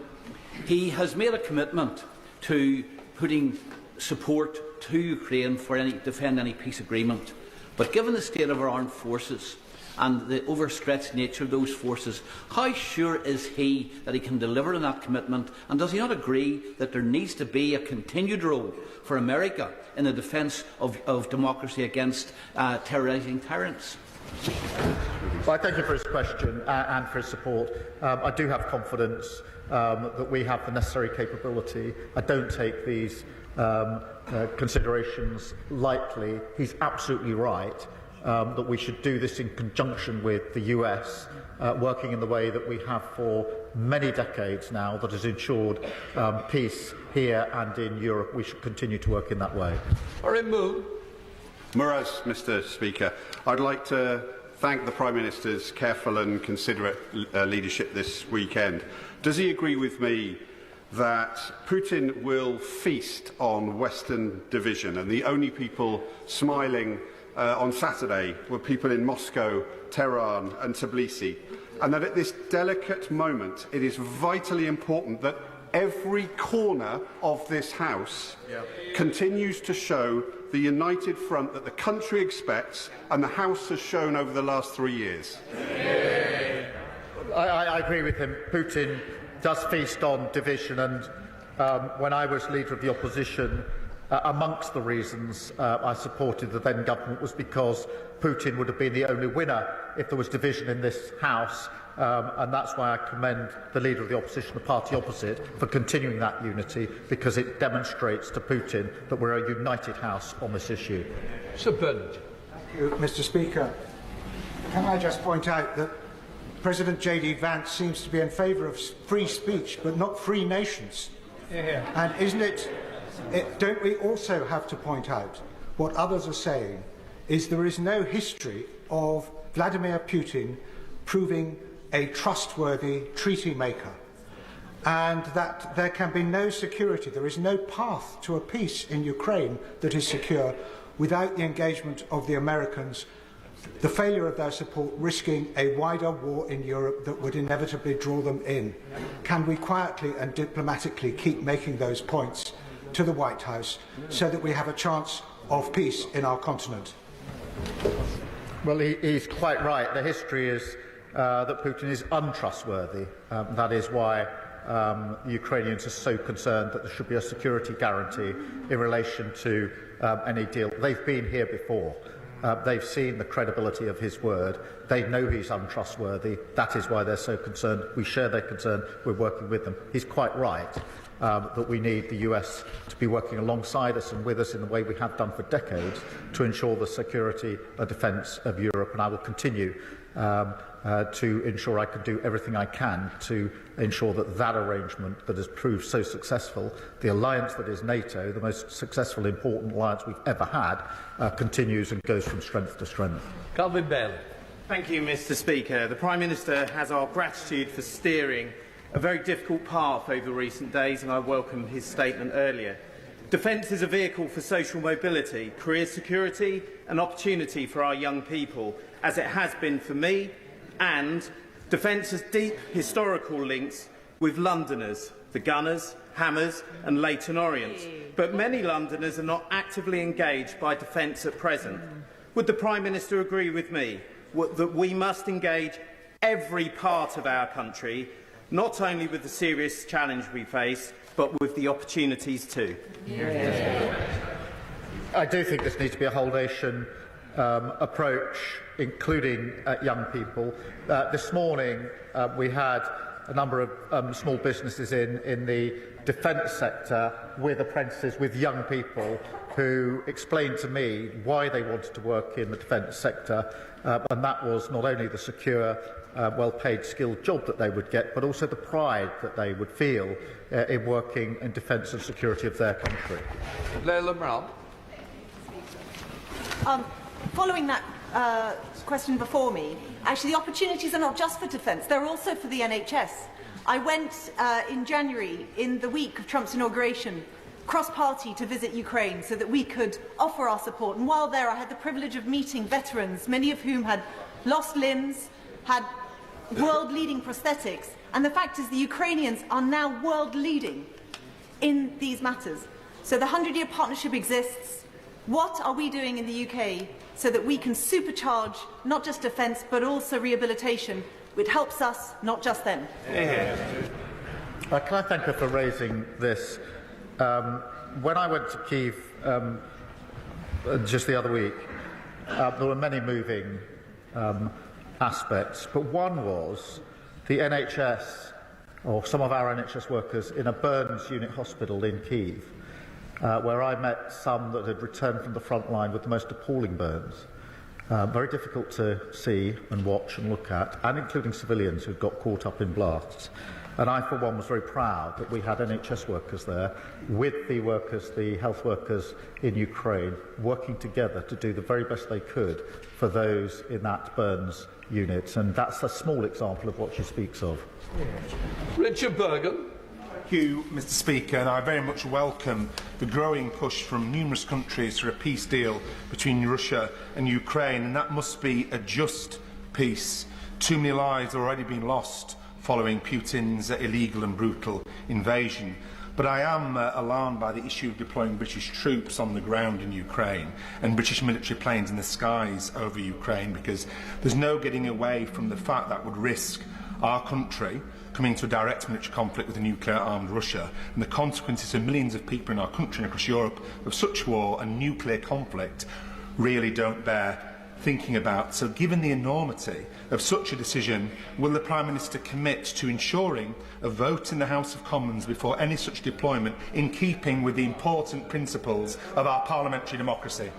He has made a commitment to putting support to Ukraine to defend any peace agreement. But given the state of our armed forces and the overstretched nature of those forces, how sure is he that he can deliver on that commitment? And does he not agree that there needs to be a continued role for America in the defence of democracy against terrorising tyrants? Well, I thank you for his question and for his support. I do have confidence that we have the necessary capability. I don't take these considerations lightly. He's absolutely right that we should do this in conjunction with the US, working in the way that we have for many decades now, that has ensured peace here and in Europe. We should continue to work in that way. Muraz, Mr Speaker. I'd like to thank the Prime Minister's careful and considerate leadership this weekend. Does he agree with me that Putin will feast on Western division, and the only people smiling on Saturday were people in Moscow, Tehran and Tbilisi, and that at this delicate moment it is vitally important that every corner of this House continues to show the united front that the country expects and the House has shown over the last 3 years? I agree with him. Putin does feast on division, and when I was leader of the opposition, amongst the reasons I supported the then government was because Putin would have been the only winner if there was division in this House, and that's why I commend the leader of the opposition, the party opposite, for continuing that unity, because it demonstrates to Putin that we're a united House on this issue. Sir Bernard. Thank you, Mr Speaker. Can I just point out that President JD Vance seems to be in favour of free speech but not free nations? And isn't it, don't we also have to point out what others are saying is there is no history of Vladimir Putin proving a trustworthy treaty maker, and that there can be no security, there is no path to a peace in Ukraine that is secure without the engagement of the Americans, the failure of their support risking a wider war in Europe that would inevitably draw them in. Can we quietly and diplomatically keep making those points to the White House so that we have a chance of peace in our continent? Well, he's quite right. The history is that Putin is untrustworthy. That is why the Ukrainians are so concerned that there should be a security guarantee in relation to any deal. They've been here before. They've seen the credibility of his word. They know he's untrustworthy. That is why they're so concerned. We share their concern. We're working with them. He's quite right that we need the US to be working alongside us and with us in the way we have done for decades to ensure the security and defence of Europe. And I will continue to ensure I can do everything I can to ensure that that arrangement that has proved so successful, the alliance that is NATO, the most successful, important alliance we've ever had, continues and goes from strength to strength. Calvin Bailey. Thank you, Mr Speaker. The Prime Minister has our gratitude for steering a very difficult path over recent days, and I welcome his statement earlier. Defence is a vehicle for social mobility, career security and opportunity for our young people, as it has been for me, and defence has deep historical links with Londoners, the Gunners, Hammers and Leyton Orient. But many Londoners are not actively engaged by defence at present. Would the Prime Minister agree with me that we must engage every part of our country, not only with the serious challenge we face, but with the opportunities too? I do think this needs to be a whole-nation approach, including young people. This morning we had a number of small businesses in the defence sector with apprentices, with young people who explained to me why they wanted to work in the defence sector, and that was not only the secure, well-paid, skilled job that they would get, but also the pride that they would feel in working in defence and security of their country. Leila Brown. Following that question before me, actually the opportunities are not just for defence, they're also for the NHS. I went in January, in the week of Trump's inauguration, cross-party to visit Ukraine so that we could offer our support. And while there, I had the privilege of meeting veterans, many of whom had lost limbs, had world-leading prosthetics. And the fact is the Ukrainians are now world-leading in these matters. So the 100-year partnership exists. What are we doing in the UK so that we can supercharge not just defence but also rehabilitation, which helps us, not just them? Can I thank her for raising this? When I went to Kyiv just the other week, there were many moving aspects, but one was the NHS, or some of our NHS workers, in a burns unit hospital in Kyiv, where I met some that had returned from the front line with the most appalling burns. Very difficult to see and watch and look at, and including civilians who got caught up in blasts. And I, for one, was very proud that we had NHS workers there with the workers, the health workers in Ukraine, working together to do the very best they could for those in that burns unit. And that's a small example of what she speaks of. Richard Bergen. Thank you, Mr. Speaker, and I very much welcome the growing push from numerous countries for a peace deal between Russia and Ukraine, and that must be a just peace. Too many lives have already been lost following Putin's illegal and brutal invasion. But I am alarmed by the issue of deploying British troops on the ground in Ukraine and British military planes in the skies over Ukraine, because there's no getting away from the fact that would risk our country coming to a direct military conflict with a nuclear-armed Russia, and the consequences for millions of people in our country and across Europe of such war and nuclear conflict really don't bear thinking about. So given the enormity of such a decision, will the Prime Minister commit to ensuring a vote in the House of Commons before any such deployment, in keeping with the important principles of our parliamentary democracy?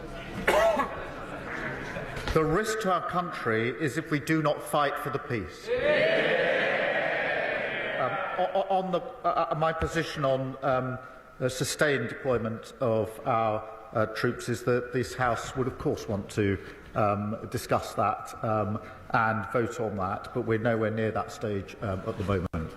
The risk to our country is if we do not fight for the peace. My position on the sustained deployment of our troops is that this House would, of course, want to discuss that and vote on that, but we're nowhere near that stage at the moment.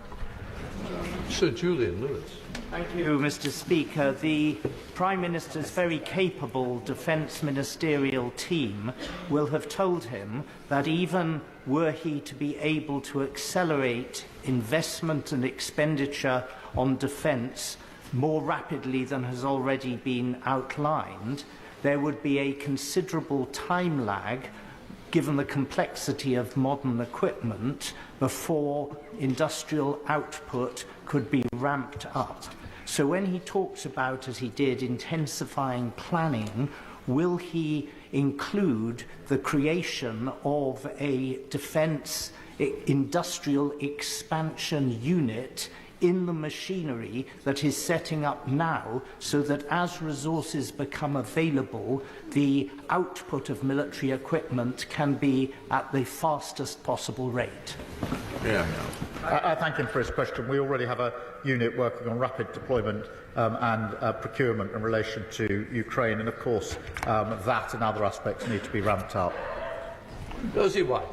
Sir Julian Lewis. Thank you, Mr. Speaker. The Prime Minister's very capable Defence Ministerial team will have told him that even were he to be able to accelerate investment and expenditure on defence more rapidly than has already been outlined, there would be a considerable time lag, given the complexity of modern equipment, before industrial output could be ramped up. So when he talks about, as he did, intensifying planning, will he include the creation of a defence industrial expansion unit in the machinery that is setting up now, so that as resources become available, the output of military equipment can be at the fastest possible rate? Yeah. I thank him for his question. We already have a unit working on rapid deployment and procurement in relation to Ukraine, and of course that and other aspects need to be ramped up. Rosie White.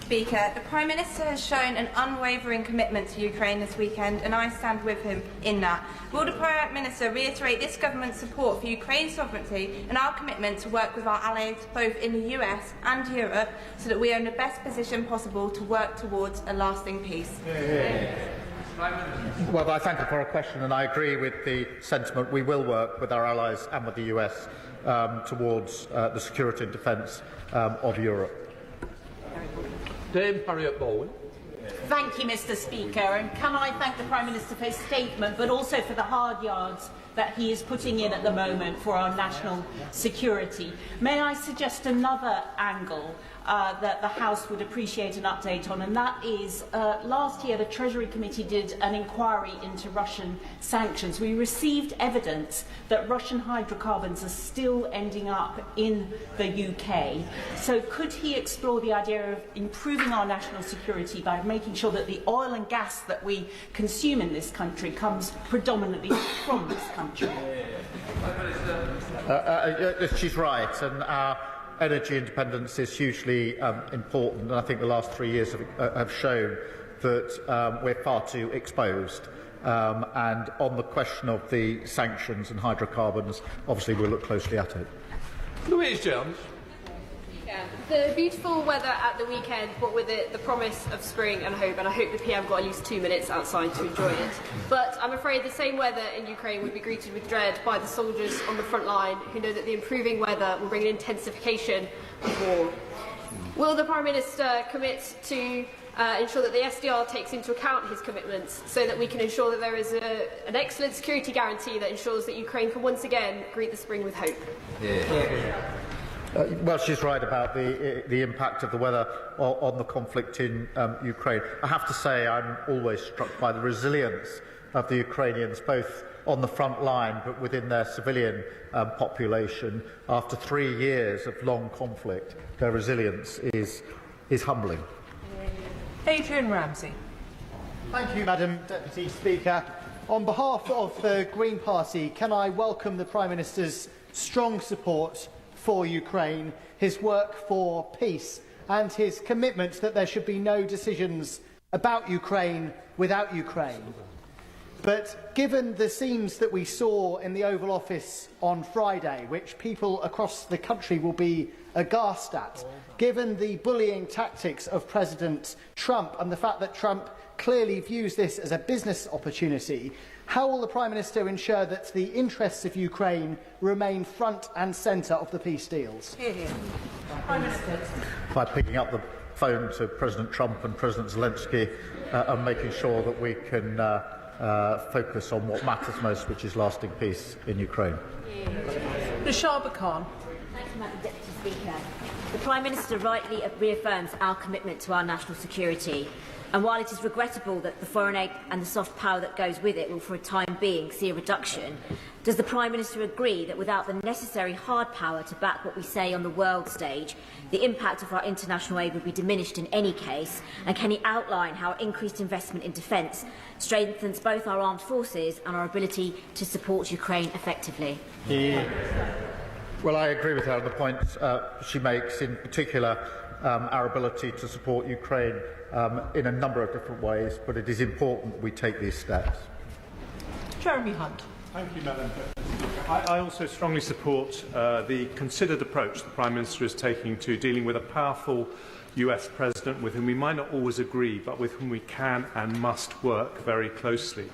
Speaker, the Prime Minister has shown an unwavering commitment to Ukraine this weekend, and I stand with him in that. Will the Prime Minister reiterate this government's support for Ukraine's sovereignty and our commitment to work with our allies both in the US and Europe, so that we are in the best position possible to work towards a lasting peace? Well, I thank you for a question, and I agree with the sentiment. We will work with our allies and with the US towards the security and defence of Europe. Dame Harriet Baldwin. Thank you, Mr. Speaker, and can I thank the Prime Minister for his statement, but also for the hard yards that he is putting in at the moment for our national security. May I suggest another angle that the House would appreciate an update on, and that is last year the Treasury Committee did an inquiry into Russian sanctions. We received evidence that Russian hydrocarbons are still ending up in the UK. So could he explore the idea of improving our national security by making sure that the oil and gas that we consume in this country comes predominantly from this country? She's right, and our energy independence is hugely important, and I think the last 3 years have shown that we're far too exposed. And on the question of the sanctions and hydrocarbons, obviously we'll look closely at it. Louise Jones. The beautiful weather at the weekend brought with it the promise of spring and hope, and I hope the PM got at least 2 minutes outside to enjoy it. But I'm afraid the same weather in Ukraine would be greeted with dread by the soldiers on the front line, who know that the improving weather will bring an intensification of war. Will the Prime Minister commit to ensure that the SDR takes into account his commitments, so that we can ensure that there is an excellent security guarantee that ensures that Ukraine can once again greet the spring with hope? Well, she's right about the impact of the weather on the conflict in Ukraine. I have to say I'm always struck by the resilience of the Ukrainians, both on the front line but within their civilian population. After 3 years of long conflict, their resilience is humbling. Adrian Ramsey. Thank you, Madam Deputy Speaker. On behalf of the Green Party, can I welcome the Prime Minister's strong support for Ukraine, his work for peace and his commitment that there should be no decisions about Ukraine without Ukraine. But given the scenes that we saw in the Oval Office on Friday, which people across the country will be aghast at, given the bullying tactics of President Trump and the fact that Trump clearly views this as a business opportunity, how will the Prime Minister ensure that the interests of Ukraine remain front and centre of the peace deals? Prime Minister. By picking up the phone to President Trump and President Zelensky and making sure that we can focus on what matters most, which is lasting peace in Ukraine. Nishaba Khan. Thank you, Madam Deputy Speaker. The Prime Minister rightly reaffirms our commitment to our national security. And while it is regrettable that the foreign aid and the soft power that goes with it will for a time being see a reduction, does the Prime Minister agree that without the necessary hard power to back what we say on the world stage, the impact of our international aid would be diminished in any case? And can he outline how increased investment in defence strengthens both our armed forces and our ability to support Ukraine effectively? Well, I agree with her on the points she makes, in particular our ability to support Ukraine in a number of different ways, but it is important we take these steps. Jeremy Hunt. Thank you, Madam President. I also strongly support the considered approach the Prime Minister is taking to dealing with a powerful US President with whom we might not always agree, but with whom we can and must work very closely.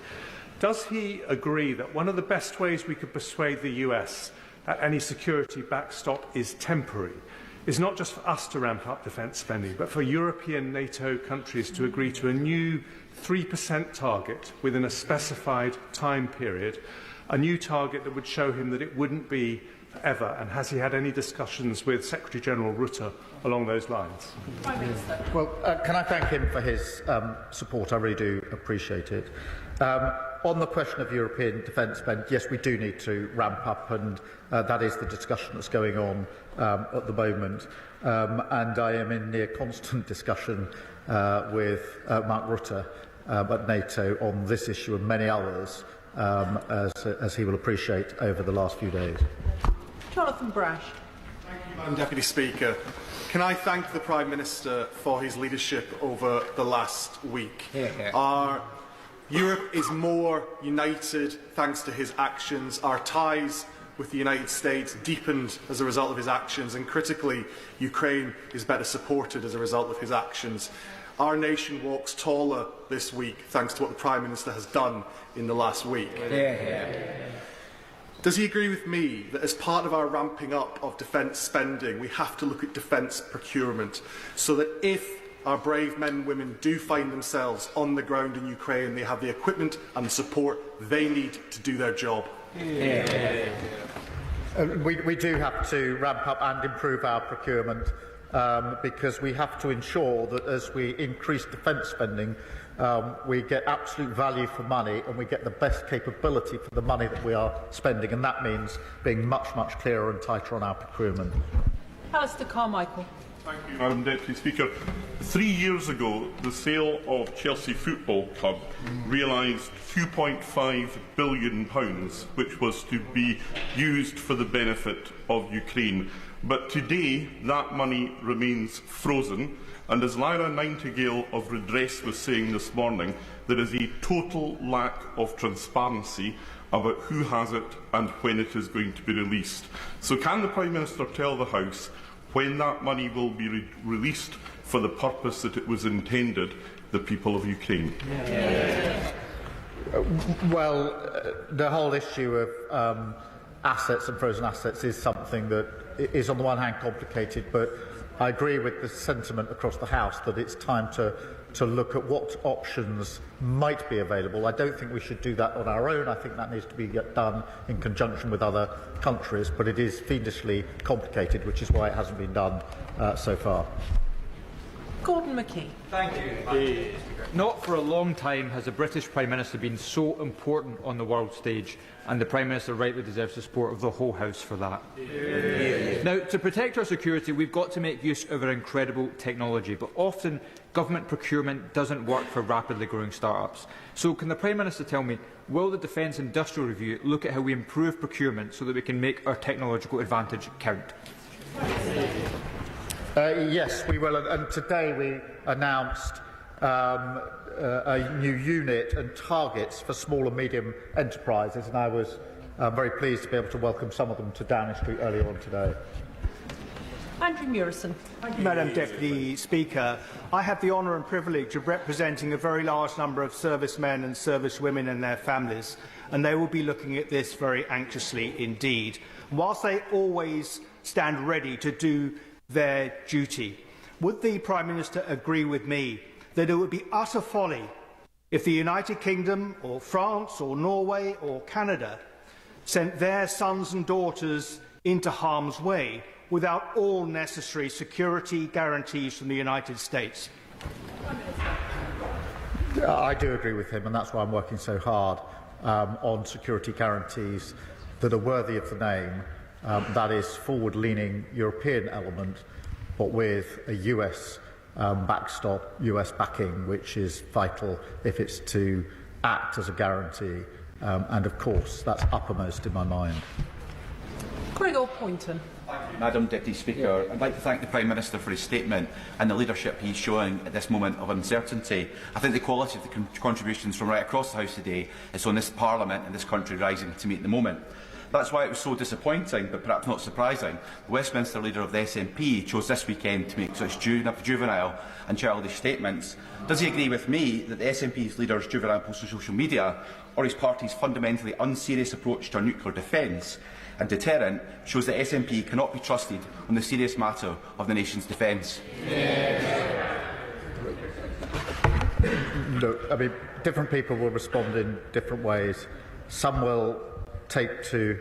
Does he agree that one of the best ways we could persuade the US that any security backstop is temporary is not just for us to ramp up defence spending, but for European NATO countries to agree to a new 3% target within a specified time period, a new target that would show him that it wouldn't be forever? And has he had any discussions with Secretary-General Rutte along those lines? Prime Minister. Well, can I thank him for his support? I really do appreciate it. On the question of European defence spend, yes, we do need to ramp up, and that is the discussion that's going on at the moment. And I am in near constant discussion with Mark Rutte at NATO on this issue and many others, as he will appreciate over the last few days. Jonathan Brash. Thank you, Madam Deputy Speaker. Can I thank the Prime Minister for his leadership over the last week? Europe is more united thanks to his actions. Our ties with the United States deepened as a result of his actions, and critically, Ukraine is better supported as a result of his actions. Our nation walks taller this week thanks to what the Prime Minister has done in the last week. Does he agree with me that as part of our ramping up of defence spending, we have to look at defence procurement, so that if our brave men and women do find themselves on the ground in Ukraine, they have the equipment and the support they need to do their job? We do have to ramp up and improve our procurement because we have to ensure that as we increase defence spending, we get absolute value for money and we get the best capability for the money that we are spending, and that means being much, much clearer and tighter on our procurement. Alistair Carmichael. Thank you, Madam Deputy Speaker. 3 years ago, the sale of Chelsea Football Club realised £2.5 billion, which was to be used for the benefit of Ukraine. But today, that money remains frozen, and as Lyra Nightingale of Redress was saying this morning, there is a total lack of transparency about who has it and when it is going to be released. So can the Prime Minister tell the House when that money will be released for the purpose that it was intended, the people of Ukraine? The whole issue of assets and frozen assets is something that is on the one hand complicated, but I agree with the sentiment across the House that it's time to look at what options might be available. I don't think we should do that on our own. I think that needs to be done in conjunction with other countries, but it is fiendishly complicated, which is why it hasn't been done so far. Gordon McKee. Thank you. Not for a long time has the British Prime Minister been so important on the world stage, and the Prime Minister rightly deserves the support of the whole House for that. Now, to protect our security, we've got to make use of our incredible technology, but often government procurement doesn't work for rapidly growing start-ups. So can the Prime Minister tell me, will the Defence Industrial Review look at how we improve procurement so that we can make our technological advantage count? Yes, we will. And today we announced a new unit and targets for small and medium enterprises, and I was very pleased to be able to welcome some of them to Downing Street earlier on today. Andrew Murison. Thank you, Madam Deputy Speaker. I have the honour and privilege of representing a very large number of servicemen and servicewomen and their families, and they will be looking at this very anxiously indeed. Whilst they always stand ready to do their duty, would the Prime Minister agree with me that it would be utter folly if the United Kingdom or France or Norway or Canada sent their sons and daughters into harm's way without all necessary security guarantees from the United States? I do agree with him, and that's why I'm working so hard on security guarantees that are worthy of the name. That is forward-leaning European element, but with a US backstop, US backing, which is vital if it's to act as a guarantee. And of course, that's uppermost in my mind. Gregor Poynton. Madam Deputy Speaker, I'd like to thank the Prime Minister for his statement and the leadership he is showing at this moment of uncertainty. I think the quality of the contributions from right across the House today is on this Parliament and this country rising to meet the moment. That's why it was so disappointing, but perhaps not surprising, the Westminster leader of the SNP chose this weekend to make such juvenile and childish statements. Does he agree with me that the SNP's leader's juvenile post on social media, or his party's fundamentally unserious approach to our nuclear defence and deterrent, shows that SNP cannot be trusted on the serious matter of the nation's defence? Look, I mean, different people will respond in different ways. Some will take to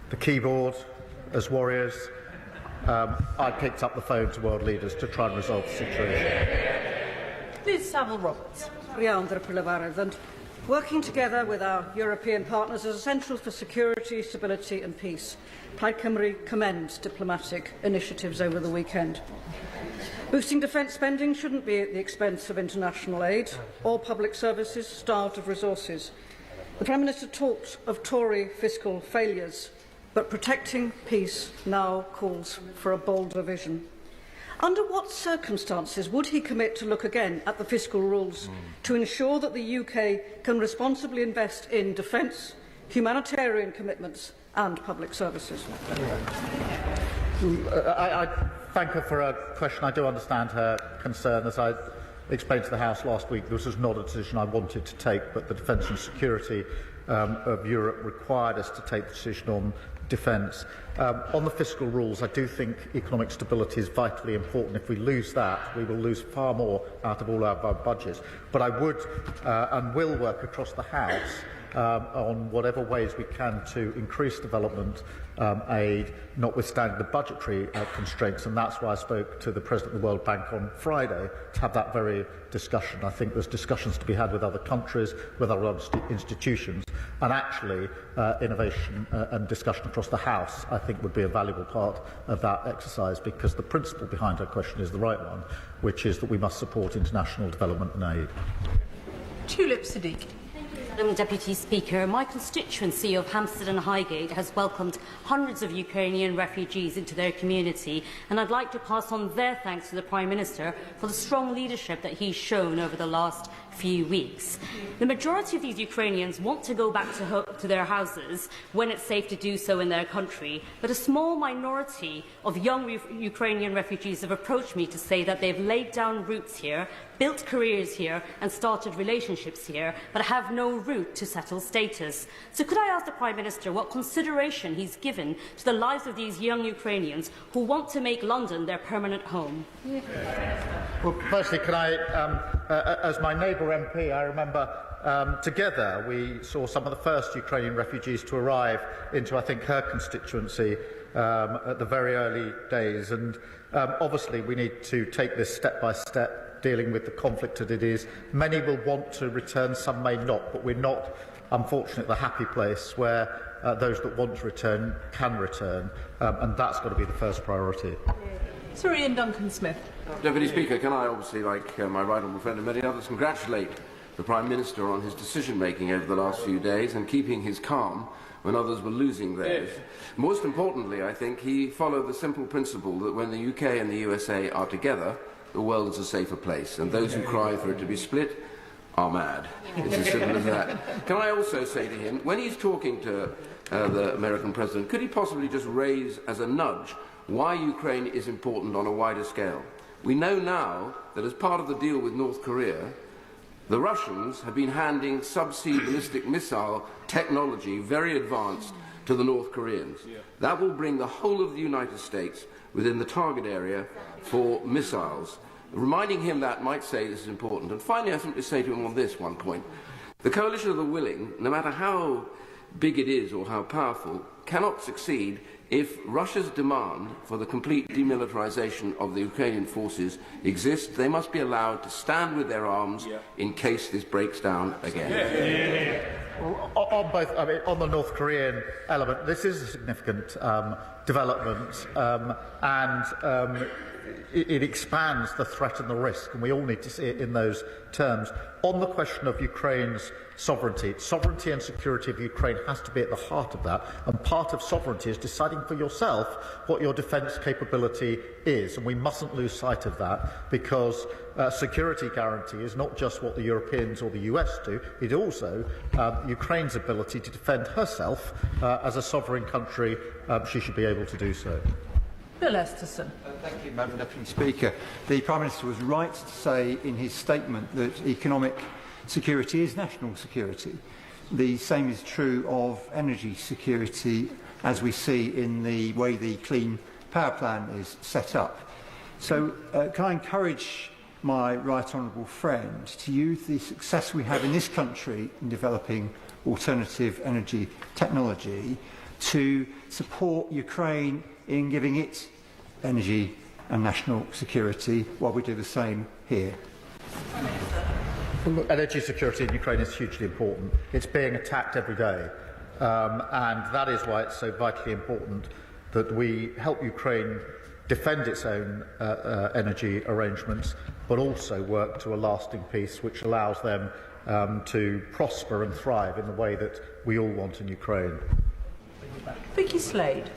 the keyboard as warriors. I picked up the phone to world leaders to try and resolve the situation. Liz Saville-Roberts. Working together with our European partners is essential for security, stability and peace. Plaid Cymru commends diplomatic initiatives over the weekend. Boosting defence spending shouldn't be at the expense of international aid or public services starved of resources. The Prime Minister talked of Tory fiscal failures, but protecting peace now calls for a bolder vision. Under what circumstances would he commit to look again at the fiscal rules to ensure that the UK can responsibly invest in defence, humanitarian commitments and public services? I thank her for her question. I do understand her concern. As I explained to the House last week, this was not a decision I wanted to take, but the defence and security of Europe required us to take the decision on defence. On the fiscal rules, I do think economic stability is vitally important. If we lose that, we will lose far more out of all our budgets. But I would and will work across the House on whatever ways we can to increase development aid, notwithstanding the budgetary constraints, and that's why I spoke to the President of the World Bank on Friday to have that very discussion. I think there's discussions to be had with other countries, with other institutions, and actually innovation and discussion across the House, I think, would be a valuable part of that exercise, because the principle behind her question is the right one, which is that we must support international development and aid. Tulip Siddiqui. Madam Deputy Speaker, my constituency of Hampstead and Highgate has welcomed hundreds of Ukrainian refugees into their community, and I'd like to pass on their thanks to the Prime Minister for the strong leadership that he's shown over the last few weeks. The majority of these Ukrainians want to go back to their houses when it's safe to do so in their country, but a small minority of young Ukrainian refugees have approached me to say that they've laid down roots here, built careers here and started relationships here, but have no route to settled status. So could I ask the Prime Minister what consideration he's given to the lives of these young Ukrainians who want to make London their permanent home? Well, firstly, can I, as my neighbour MP, I remember together we saw some of the first Ukrainian refugees to arrive into, I think, her constituency at the very early days. And obviously we need to take this step by step dealing with the conflict that it is. Many will want to return, some may not, but we're not, unfortunately, at the happy place where those that want to return can return, and that's got to be the first priority. Sir Ian Duncan-Smith. Deputy Speaker, can I obviously, like my right honourable friend and many others, congratulate the Prime Minister on his decision-making over the last few days and keeping his calm when others were losing theirs. Most importantly, I think, he followed the simple principle that when the UK and the USA are together, the world is a safer place, and those who cry for it to be split are mad. It's as simple as that. Can I also say to him, when he's talking to the American President, could he possibly just raise as a nudge why Ukraine is important on a wider scale? We know now that as part of the deal with North Korea, the Russians have been handing subsea ballistic missile technology, very advanced, to the North Koreans. That will bring the whole of the United States within the target area for missiles. Reminding him that might say this is important. And finally, I simply say to him on this one point. The coalition of the willing, no matter how big it is or how powerful, cannot succeed if Russia's demand for the complete demilitarization of the Ukrainian forces exists. They must be allowed to stand with their arms in case this breaks down again. On both, I mean, on the North Korean element, this is a significant development, and it expands the threat and the risk, and we all need to see it in those terms. On the question of Ukraine's sovereignty and security of Ukraine has to be at the heart of that, and part of sovereignty is deciding for yourself what your defence capability is, and we mustn't lose sight of that, because security guarantee is not just what the Europeans or the US do, it also Ukraine's ability to defend herself as a sovereign country. She should be able to do so. Bill Esterson. Thank you, Madam Deputy Speaker. The Prime Minister was right to say in his statement that economic security is national security. The same is true of energy security, as we see in the way the Clean Power Plan is set up. So can I encourage my right honourable friend to use the success we have in this country in developing alternative energy technology to support Ukraine in giving it energy and national security while we do the same here? Energy security in Ukraine is hugely important. It's being attacked every day, and that is why it's so vitally important that we help Ukraine defend its own energy arrangements, but also work to a lasting peace which allows them to prosper and thrive in the way that we all want in Ukraine. Vicky Slade.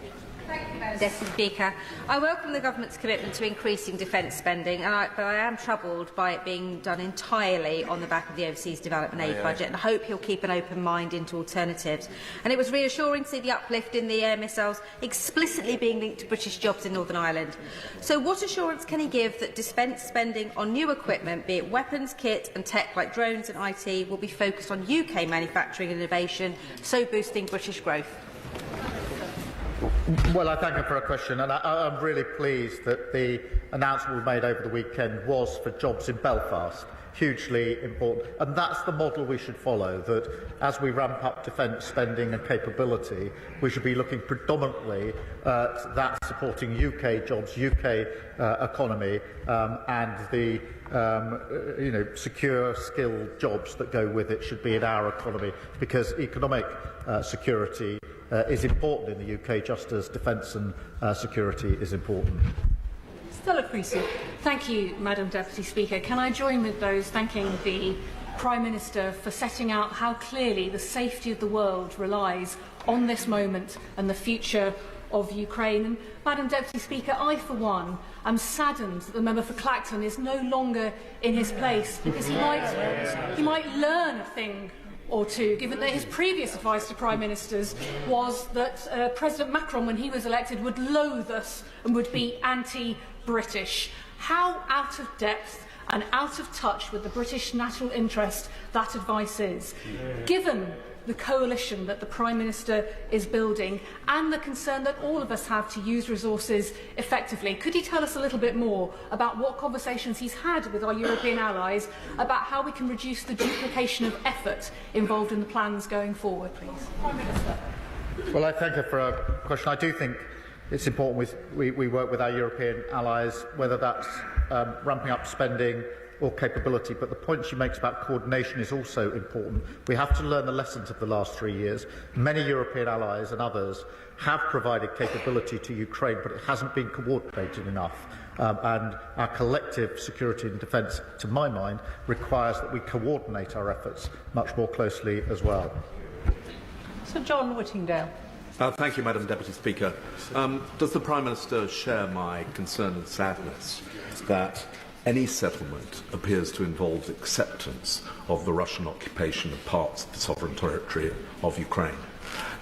Thank you, Deputy Speaker. I welcome the Government's commitment to increasing defence spending, but I am troubled by it being done entirely on the back of the Overseas Development Aid budget, and I hope he'll keep an open mind into alternatives. And it was reassuring to see the uplift in the air missiles explicitly being linked to British jobs in Northern Ireland. So what assurance can he give that defence spending on new equipment, be it weapons, kit and tech like drones and IT, will be focused on UK manufacturing and innovation, so boosting British growth? Well, I thank her for her question, and I'm really pleased that the announcement we made over the weekend was for jobs in Belfast. Hugely important, and that's the model we should follow, that as we ramp up defence spending and capability, we should be looking predominantly at that supporting UK jobs, UK economy, and the secure, skilled jobs that go with it should be in our economy, because economic security is important in the UK, just as defence and security is important. Stella Creasy. Thank you, Madam Deputy Speaker. Can I join with those thanking the Prime Minister for setting out how clearly the safety of the world relies on this moment and the future of Ukraine. And, Madam Deputy Speaker, I, for one, am saddened that the member for Clacton is no longer in his place, because he might learn a thing or two, given that his previous advice to Prime Ministers was that President Macron, when he was elected, would loathe us and would be anti-British. How out of depth and out of touch with the British national interest that advice is, given the coalition that the Prime Minister is building and the concern that all of us have to use resources effectively. Could he tell us a little bit more about what conversations he's had with our European allies about how we can reduce the duplication of effort involved in the plans going forward, please? Prime Minister. Well, I thank her for her question. I do think it's important we work with our European allies, whether that's ramping up spending or capability, but the point she makes about coordination is also important. We have to learn the lessons of the last 3 years. Many European allies and others have provided capability to Ukraine, but it hasn't been coordinated enough. And our collective security and defence, to my mind, requires that we coordinate our efforts much more closely as well. Sir John Whittingdale. Thank you, Madam Deputy Speaker. Does the Prime Minister share my concern and sadness that any settlement appears to involve acceptance of the Russian occupation of parts of the sovereign territory of Ukraine?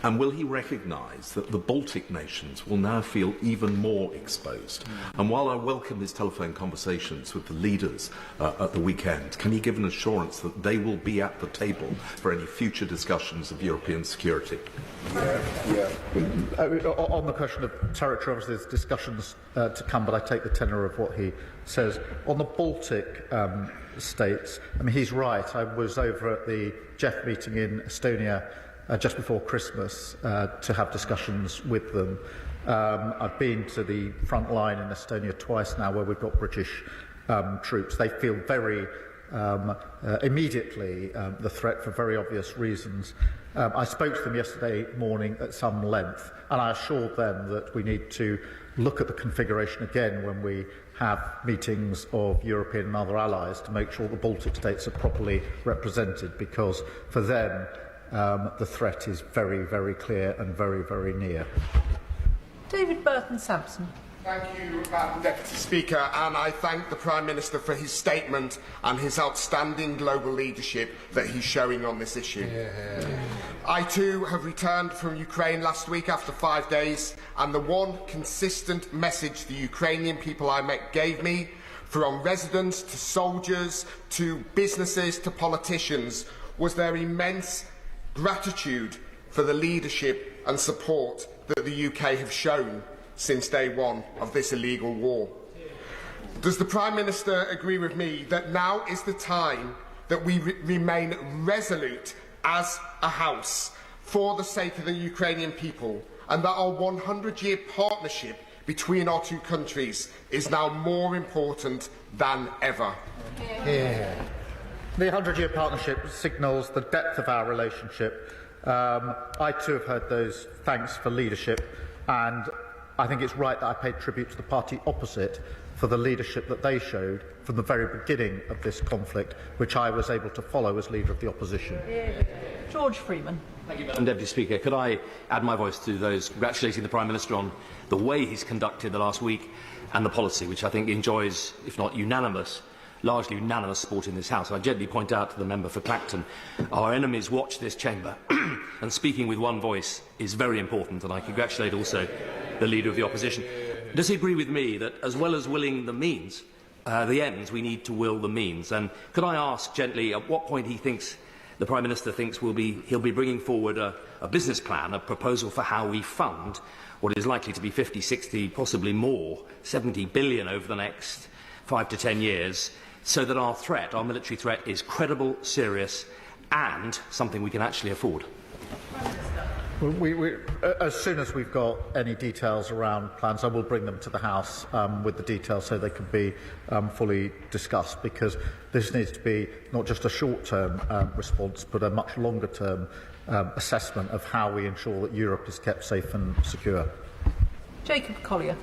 And will he recognise that the Baltic nations will now feel even more exposed? And while I welcome his telephone conversations with the leaders at the weekend, can he give an assurance that they will be at the table for any future discussions of European security? On the question of territory, obviously there's discussions to come, but I take the tenor of what he says. On the Baltic states, I mean, he's right. I was over at the GEF meeting in Estonia just before Christmas to have discussions with them. I've been to the front line in Estonia twice now where we've got British troops. They feel very immediately the threat for very obvious reasons. I spoke to them yesterday morning at some length, and I assured them that we need to look at the configuration again when we have meetings of European and other allies to make sure the Baltic states are properly represented, because for them the threat is very, very clear and very, very near. David Burton-Sampson. Thank you, Madam Deputy Speaker, and I thank the Prime Minister for his statement and his outstanding global leadership that he's showing on this issue. I too have returned from Ukraine last week after 5 days, and the one consistent message the Ukrainian people I met gave me, from residents to soldiers to businesses to politicians, was their immense gratitude for the leadership and support that the UK have shown since day one of this illegal war. Does the Prime Minister agree with me that now is the time that we remain resolute as a House for the sake of the Ukrainian people, and that our 100-year partnership between our two countries is now more important than ever? The 100-year partnership signals the depth of our relationship. I too have heard those thanks for leadership, and I think it's right that I pay tribute to the party opposite for the leadership that they showed from the very beginning of this conflict, which I was able to follow as leader of the opposition. George Freeman. Thank you, Madam Deputy Speaker. Could I add my voice to those congratulating the Prime Minister on the way he's conducted the last week and the policy, which I think enjoys, if not unanimous, largely unanimous support in this House. I gently point out to the member for Clacton, our enemies watch this chamber, and speaking with one voice is very important, and I congratulate also the Leader of the Opposition. Does he agree with me that as well as willing the means, the ends, we need to will the means? And could I ask gently at what point he thinks, the Prime Minister thinks he'll be bringing forward a business plan, a proposal for how we fund what is likely to be 50, 60, possibly more, 70 billion over the next 5 to 10 years, so that our threat, our military threat, is credible, serious, and something we can actually afford? As soon as we've got any details around plans, I will bring them to the House with the details so they can be fully discussed, because this needs to be not just a short-term response, but a much longer-term assessment of how we ensure that Europe is kept safe and secure. Jacob Collier.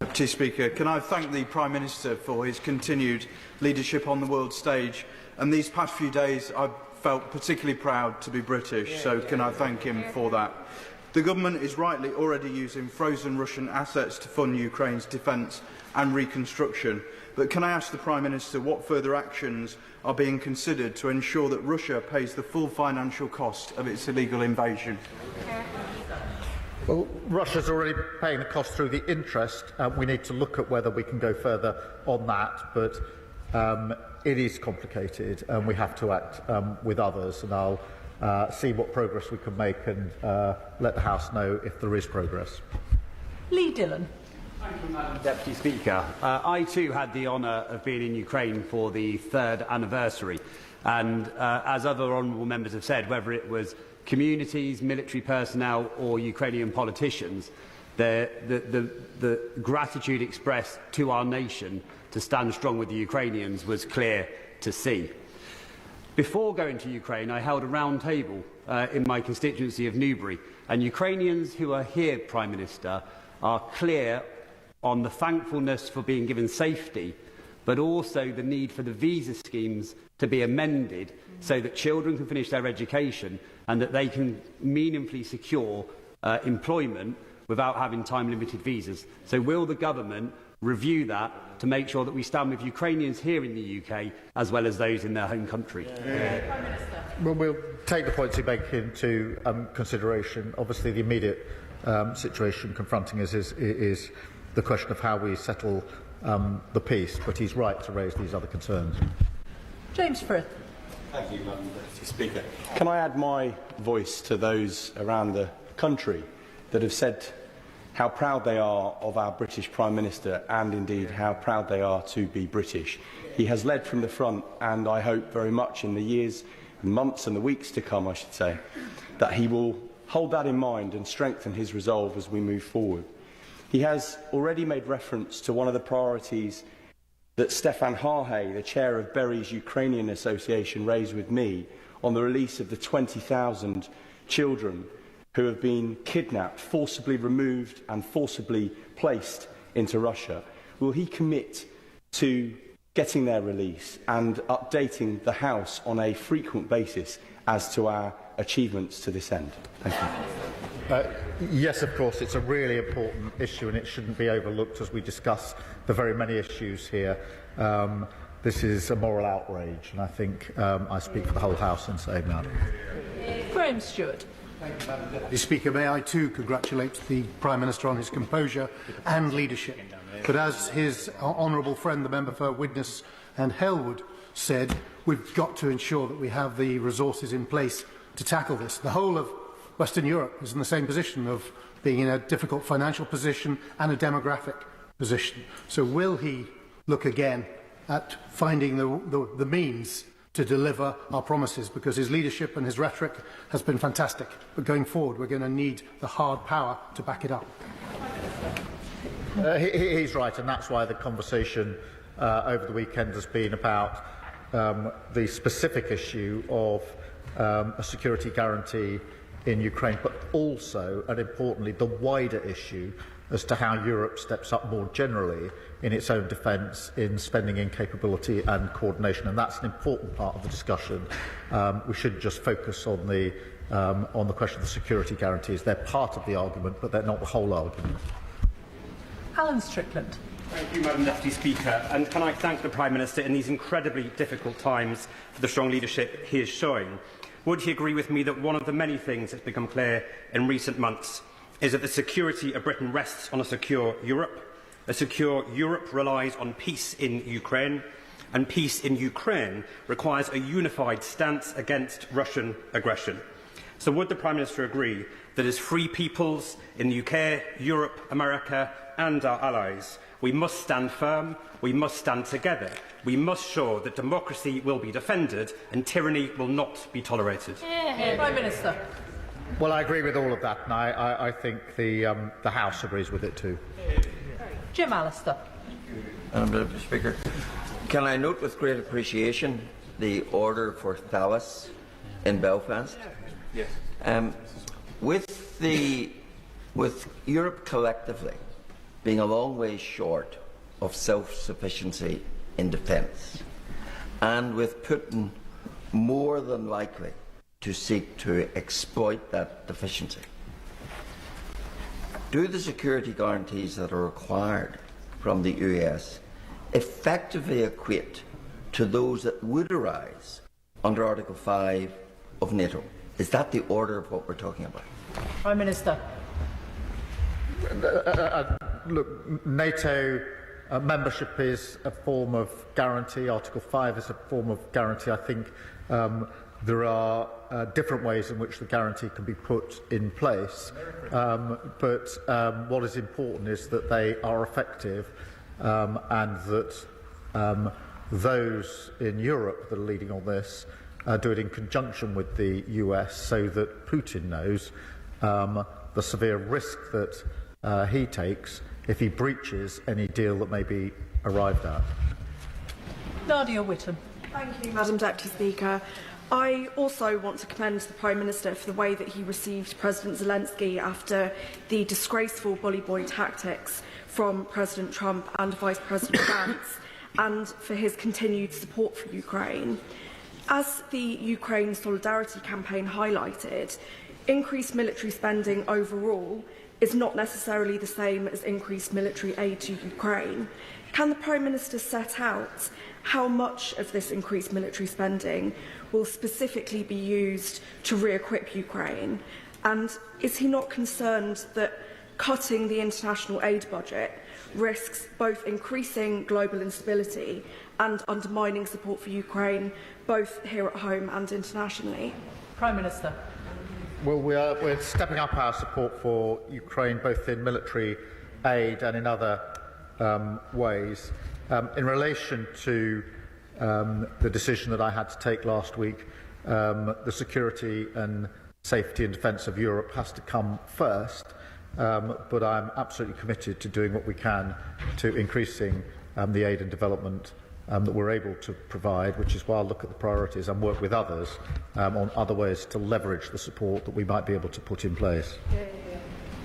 Deputy Speaker, can I thank the Prime Minister for his continued leadership on the world stage? And these past few days I've felt particularly proud to be British, so can I thank him for that? The government is rightly already using frozen Russian assets to fund Ukraine's defence and reconstruction, but can I ask the Prime Minister what further actions are being considered to ensure that Russia pays the full financial cost of its illegal invasion? Well, Russia's already paying the cost through the interest. We need to look at whether we can go further on that, but it is complicated and we have to act with others, and I'll see what progress we can make and let the House know if there is progress. Lee Dillon. Thank you, Madam Deputy Speaker. I too had the honour of being in Ukraine for the 3rd anniversary, and as other honourable members have said, whether it was communities, military personnel or Ukrainian politicians, the gratitude expressed to our nation to stand strong with the Ukrainians was clear to see. Before going to Ukraine, I held a round table in my constituency of Newbury, and Ukrainians who are here, Prime Minister, are clear on the thankfulness for being given safety, but also the need for the visa schemes to be amended so that children can finish their education and that they can meaningfully secure employment without having time-limited visas. So will the government review that to make sure that we stand with Ukrainians here in the UK as well as those in their home country? Well, we'll take the points you make into consideration. Obviously, the immediate situation confronting us is the question of how we settle the peace, but he's right to raise these other concerns. James Frith. Thank you, Madam Deputy Speaker. Can I add my voice to those around the country that have said how proud they are of our British Prime Minister and indeed how proud they are to be British. He has led from the front, and I hope very much in the years, months and the weeks to come, I should say, that he will hold that in mind and strengthen his resolve as we move forward. He has already made reference to one of the priorities that Stefan Harhe, the chair of Berry's Ukrainian Association, raised with me on the release of the 20,000 children who have been kidnapped, forcibly removed and forcibly placed into Russia. Will he commit to getting their release and updating the House on a frequent basis as to our achievements to this end? Thank you. Yes, of course, it's a really important issue and it shouldn't be overlooked as we discuss the very many issues here. This is a moral outrage, and I think I speak for the whole House in saying that. Graham Stewart. Thank you, Madam Deputy Speaker. May I too congratulate the Prime Minister on his composure and leadership. But as his honourable friend, the member for Widnes and Halewood, said, we've got to ensure that we have the resources in place to tackle this. The whole of Western Europe is in the same position of being in a difficult financial position and a demographic position. So will he look again at finding the means to deliver our promises, because his leadership and his rhetoric has been fantastic. But going forward, we're going to need the hard power to back it up. He's right, and that's why the conversation over the weekend has been about the specific issue of a security guarantee in Ukraine, but also, and importantly, the wider issue as to how Europe steps up more generally in its own defence, in spending in capability and coordination, and that's an important part of the discussion. We shouldn't just focus on the question of the security guarantees. They're part of the argument, but they're not the whole argument. Alan Strickland. Thank you, Madam Deputy Speaker, and can I thank the Prime Minister in these incredibly difficult times for the strong leadership he is showing. Would he agree with me that one of the many things that's become clear in recent months is that the security of Britain rests on a secure Europe? A secure Europe relies on peace in Ukraine, and peace in Ukraine requires a unified stance against Russian aggression. So would the Prime Minister agree that as free peoples in the UK, Europe, America and our allies, we must stand firm, we must stand together, we must show that democracy will be defended and tyranny will not be tolerated? Prime Minister. Well, I agree with all of that, and I think the House agrees with it too. Jim Allister. Madam Deputy Speaker, can I note with great appreciation the order for Thalas in Belfast? Yes. With Europe collectively being a long way short of self-sufficiency in defence, and with Putin more than likely to seek to exploit that deficiency, do the security guarantees that are required from the US effectively equate to those that would arise under Article 5 of NATO? Is that the order of what we're talking about? Prime Minister. Look, NATO membership is a form of guarantee. Article 5 is a form of guarantee. I think there are different ways in which the guarantee can be put in place, but what is important is that they are effective and that those in Europe that are leading on this do it in conjunction with the US, so that Putin knows the severe risk that he takes if he breaches any deal that may be arrived at. Nadia Whittam. Thank you, Madam Deputy Speaker. I also want to commend the Prime Minister for the way that he received President Zelensky after the disgraceful bully boy tactics from President Trump and Vice President Vance, and for his continued support for Ukraine. As the Ukraine Solidarity Campaign highlighted, increased military spending overall is not necessarily the same as increased military aid to Ukraine. Can the Prime Minister set out how much of this increased military spending will specifically be used to re-equip Ukraine? And is he not concerned that cutting the international aid budget risks both increasing global instability and undermining support for Ukraine, both here at home and internationally? Prime Minister. Well, we're stepping up our support for Ukraine, both in military aid and in other ways. In relation to the decision that I had to take last week, the security and safety and defence of Europe has to come first, but I'm absolutely committed to doing what we can to increasing the aid and development that we're able to provide, which is why I'll look at the priorities and work with others on other ways to leverage the support that we might be able to put in place.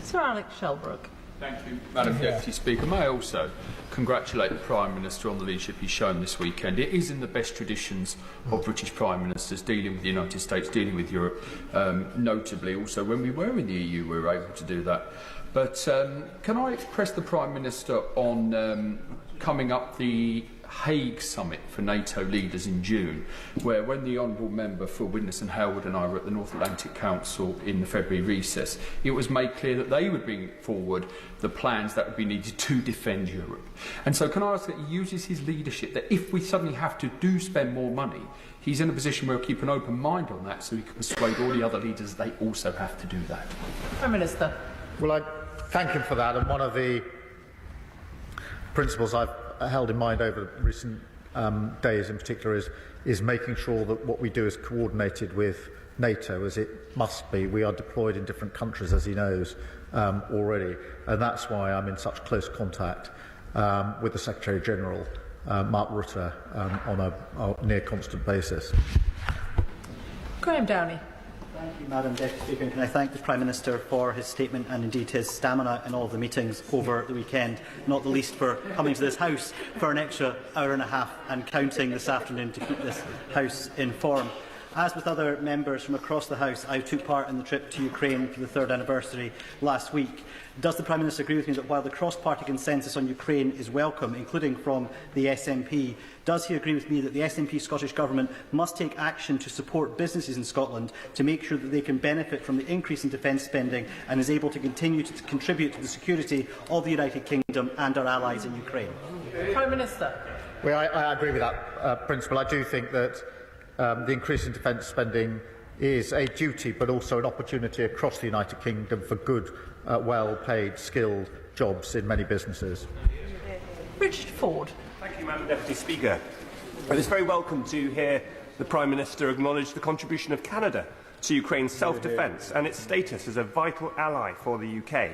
Sir Alex Shelbrooke. Thank you, Madam Deputy Speaker. May I also congratulate the Prime Minister on the leadership he's shown this weekend. It is in the best traditions of British Prime Ministers dealing with the United States, dealing with Europe, notably also when we were in the EU we were able to do that. But can I press the Prime Minister on coming up the Hague summit for NATO leaders in June, where when the Honourable Member for Widnes and Halewood and I were at the North Atlantic Council in the February recess, it was made clear that they would bring forward the plans that would be needed to defend Europe. And so can I ask that he uses his leadership, that if we suddenly have to spend more money, he's in a position where he'll keep an open mind on that so he can persuade all the other leaders they also have to do that. Prime Minister. Well, I thank him for that, and one of the principles I've held in mind over recent days in particular is making sure that what we do is coordinated with NATO, as it must be. We are deployed in different countries, as he knows, already, and that's why I'm in such close contact with the Secretary-General, Mark Rutte, on a near constant basis. Graham Downey. Thank you, Madam Deputy Speaker. Can I thank the Prime Minister for his statement and indeed his stamina in all the meetings over the weekend, not the least for coming to this House for an extra hour and a half and counting this afternoon to keep this House informed. As with other members from across the House, I took part in the trip to Ukraine for the 3rd anniversary last week. Does the Prime Minister agree with me that while the cross-party consensus on Ukraine is welcome, including from the SNP, does he agree with me that the SNP Scottish Government must take action to support businesses in Scotland to make sure that they can benefit from the increase in defence spending and is able to continue to contribute to the security of the United Kingdom and our allies in Ukraine? Prime Minister. Well, I agree with that principle. I do think that the increase in defence spending is a duty but also an opportunity across the United Kingdom for good, well-paid, skilled jobs in many businesses. Richard Ford. Thank you, Madam Deputy Speaker. It is very welcome to hear the Prime Minister acknowledge the contribution of Canada to Ukraine's self-defence and its status as a vital ally for the UK.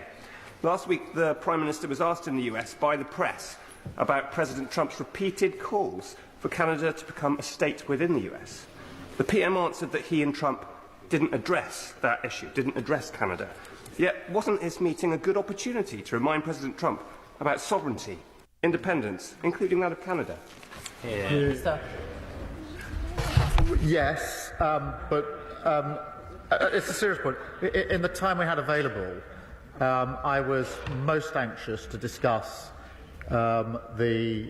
Last week, the Prime Minister was asked in the US by the press about President Trump's repeated calls for Canada to become a state within the US. The PM answered that he and Trump didn't address that issue, didn't address Canada. Yet, wasn't this meeting a good opportunity to remind President Trump about sovereignty, independence, including that of Canada? Yes, but it's a serious point. In the time we had available, I was most anxious to discuss the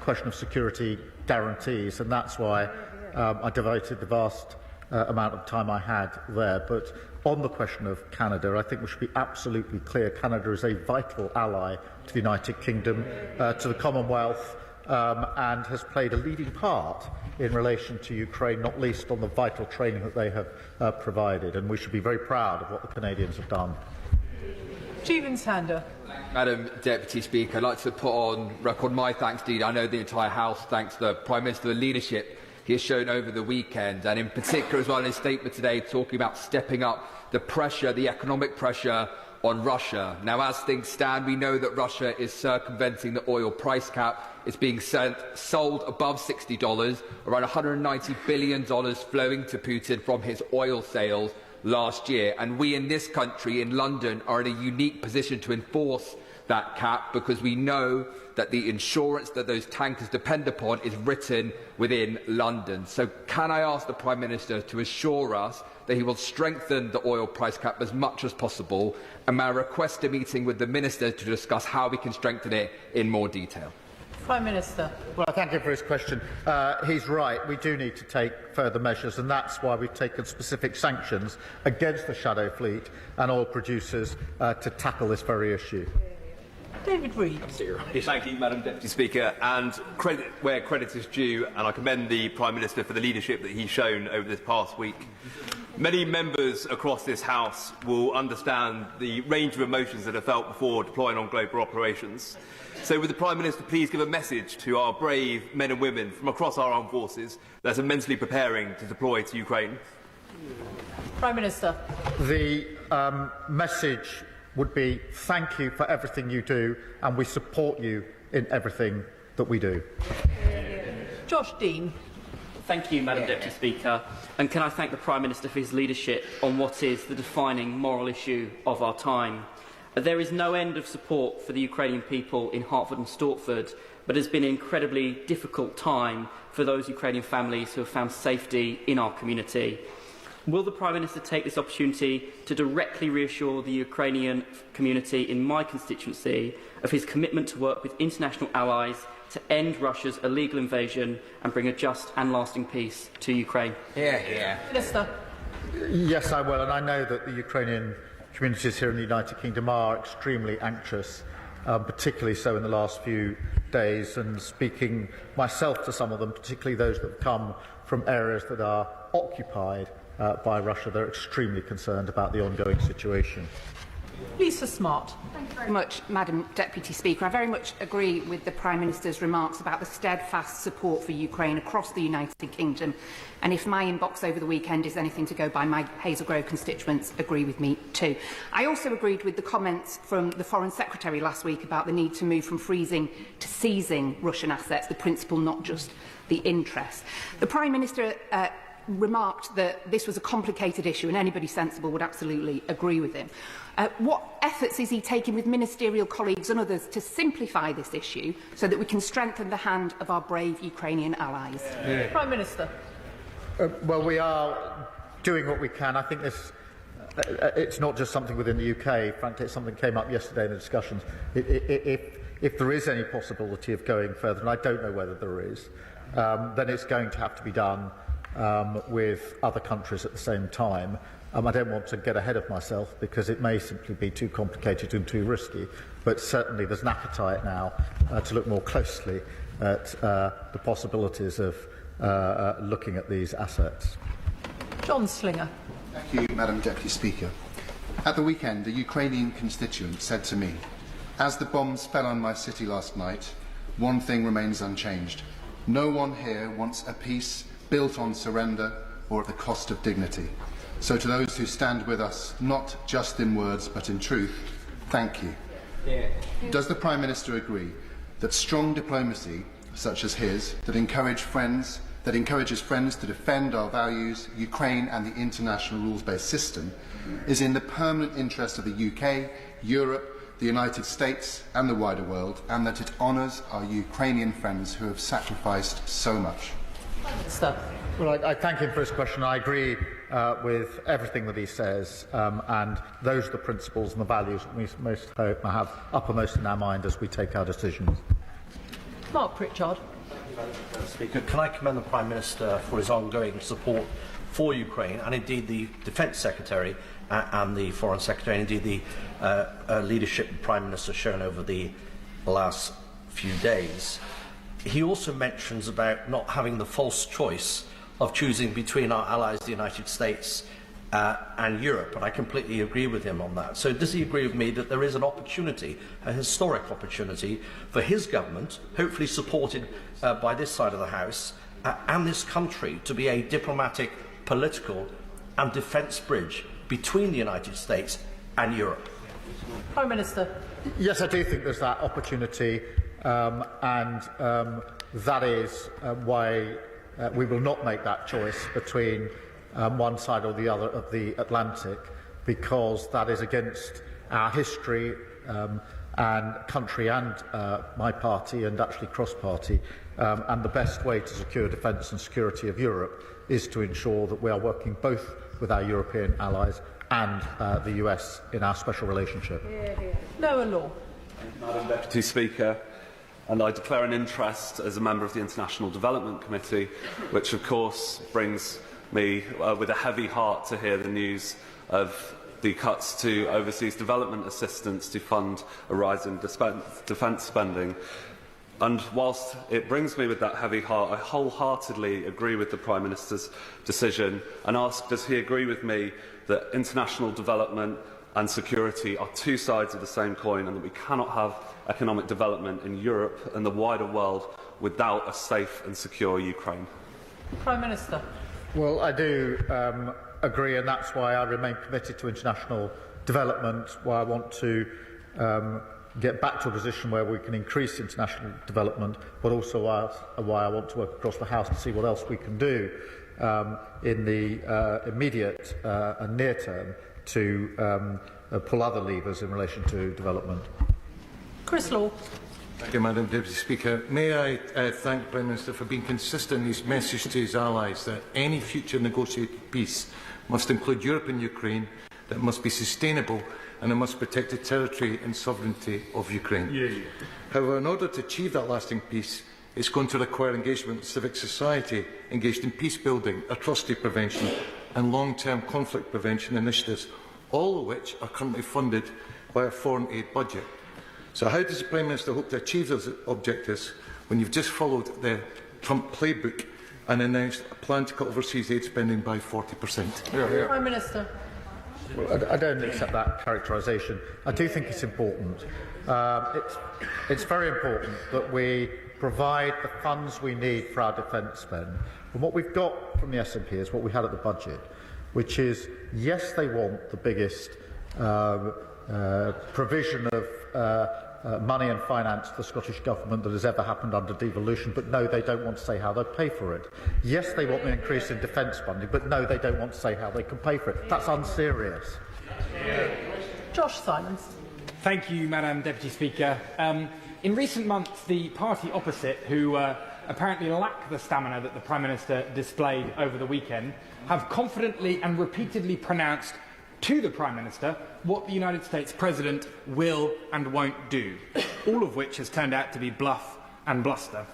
question of security guarantees, and that's why I devoted the vast amount of time I had there. But on the question of Canada, I think we should be absolutely clear. Canada is a vital ally to the United Kingdom, to the Commonwealth, and has played a leading part in relation to Ukraine, not least on the vital training that they have provided. And we should be very proud of what the Canadians have done. Stephen Sander. Madam Deputy Speaker, I'd like to put on record my thanks indeed. I know the entire House thanks the Prime Minister for the leadership he has shown over the weekend, and in particular as well in his statement today talking about stepping up the pressure, the economic pressure on Russia. Now, as things stand, we know that Russia is circumventing the oil price cap. It's being sold above $60, around $190 billion flowing to Putin from his oil sales last year. And we in this country, in London, are in a unique position to enforce that cap because we know that the insurance that those tankers depend upon is written within London. So can I ask the Prime Minister to assure us that he will strengthen the oil price cap as much as possible, and may I request a meeting with the Minister to discuss how we can strengthen it in more detail? Prime Minister. Well, I thank him for his question. He's right. We do need to take further measures, and that's why we've taken specific sanctions against the shadow fleet and oil producers to tackle this very issue. David Reid. Thank you, Madam Deputy Speaker. And credit where credit is due, and I commend the Prime Minister for the leadership that he's shown over this past week. Many members across this House will understand the range of emotions that are felt before deploying on global operations. So would the Prime Minister please give a message to our brave men and women from across our armed forces that are mentally preparing to deploy to Ukraine? Prime Minister. The message would be thank you for everything you do, and we support you in everything that we do. Josh Dean. Thank you, Madam Deputy Speaker. And can I thank the Prime Minister for his leadership on what is the defining moral issue of our time. There is no end of support for the Ukrainian people in Hertford and Stortford, but it has been an incredibly difficult time for those Ukrainian families who have found safety in our community. Will the Prime Minister take this opportunity to directly reassure the Ukrainian community in my constituency of his commitment to work with international allies to end Russia's illegal invasion and bring a just and lasting peace to Ukraine? Minister. Yes, I will, and I know that the Ukrainian communities here in the United Kingdom are extremely anxious, particularly so in the last few days, and speaking myself to some of them, particularly those that have come from areas that are occupied by Russia, they're extremely concerned about the ongoing situation. Lisa Smart. Thank you very much, Madam Deputy Speaker. I very much agree with the Prime Minister's remarks about the steadfast support for Ukraine across the United Kingdom. And if my inbox over the weekend is anything to go by, my Hazel Grove constituents agree with me too. I also agreed with the comments from the Foreign Secretary last week about the need to move from freezing to seizing Russian assets, the principle, not just the interest. The Prime Minister remarked that this was a complicated issue, and anybody sensible would absolutely agree with him. What efforts is he taking with ministerial colleagues and others to simplify this issue so that we can strengthen the hand of our brave Ukrainian allies? Prime Minister. Well, we are doing what we can. I think this it's not just something within the UK. Frankly, it's something that came up yesterday in the discussions. If there is any possibility of going further, and I don't know whether there is, then it's going to have to be done with other countries at the same time. I don't want to get ahead of myself because it may simply be too complicated and too risky, but certainly there's an appetite now to look more closely at the possibilities of looking at these assets. John Slinger. Thank you, Madam Deputy Speaker. At the weekend, a Ukrainian constituent said to me, "As the bombs fell on my city last night, one thing remains unchanged. No one here wants a peace built on surrender or at the cost of dignity. So to those who stand with us, not just in words but in truth, thank you." Does the Prime Minister agree that strong diplomacy, such as his, that encourages friends to defend our values, Ukraine and the international rules-based system, is in the permanent interest of the UK, Europe, the United States and the wider world, and that it honours our Ukrainian friends who have sacrificed so much? Well, I thank him for his question. I agree with everything that he says, and those are the principles and the values that we most hope to have uppermost in our mind as we take our decisions. Mark Pritchard. Speaker, can I commend the Prime Minister for his ongoing support for Ukraine, and indeed the Defence Secretary and the Foreign Secretary, and indeed the leadership the Prime Minister has shown over the last few days. He also mentions about not having the false choice of choosing between our allies, the United States and Europe, and I completely agree with him on that. So does he agree with me that there is an opportunity, a historic opportunity, for his government, hopefully supported by this side of the House, and this country to be a diplomatic, political and defence bridge between the United States and Europe? Prime Minister. Yes, I do think there's that opportunity, and that is why we will not make that choice between one side or the other of the Atlantic, because that is against our history and country and my party, and actually cross-party. And the best way to secure defence and security of Europe is to ensure that we are working both with our European allies and the US in our special relationship. Noah Law. Madam Deputy Speaker, and I declare an interest as a member of the International Development Committee, which of course brings me with a heavy heart to hear the news of the cuts to overseas development assistance to fund a rise in defence spending. And whilst it brings me with that heavy heart, I wholeheartedly agree with the Prime Minister's decision and ask, does he agree with me that international development and security are two sides of the same coin, and that we cannot have economic development in Europe and the wider world without a safe and secure Ukraine? Prime Minister. Well, I do agree, and that's why I remain committed to international development, why I want to get back to a position where we can increase international development, but also why I want to work across the House to see what else we can do in the immediate and near term to pull other levers in relation to development. Chris Law. Thank you, Madam Deputy Speaker. May I thank the Prime Minister for being consistent in his message to his allies that any future negotiated peace must include Europe and Ukraine, that it must be sustainable, and it must protect the territory and sovereignty of Ukraine. However, in order to achieve that lasting peace, it's going to require engagement with civic society engaged in peace building, atrocity prevention and long-term conflict prevention initiatives, all of which are currently funded by our foreign aid budget. So how does the Prime Minister hope to achieve those objectives when you've just followed the Trump playbook and announced a plan to cut overseas aid spending by 40%? Prime Minister. Well, I don't accept that characterisation. I do think it's important. It's very important that we provide the funds we need for our defence spend. And what we've got from the SNP is what we had at the budget, which is, yes, they want the biggest provision of money and finance to the Scottish Government that has ever happened under devolution, but no, they don't want to say how they'll pay for it. Yes, they want an increase in defence funding, but no, they don't want to say how they can pay for it. That's unserious. Josh Simons. Thank you, Madam Deputy Speaker. In recent months, the party opposite, who apparently lack the stamina that the Prime Minister displayed over the weekend, have confidently and repeatedly pronounced to the Prime Minister what the United States President will and won't do, all of which has turned out to be bluff and bluster.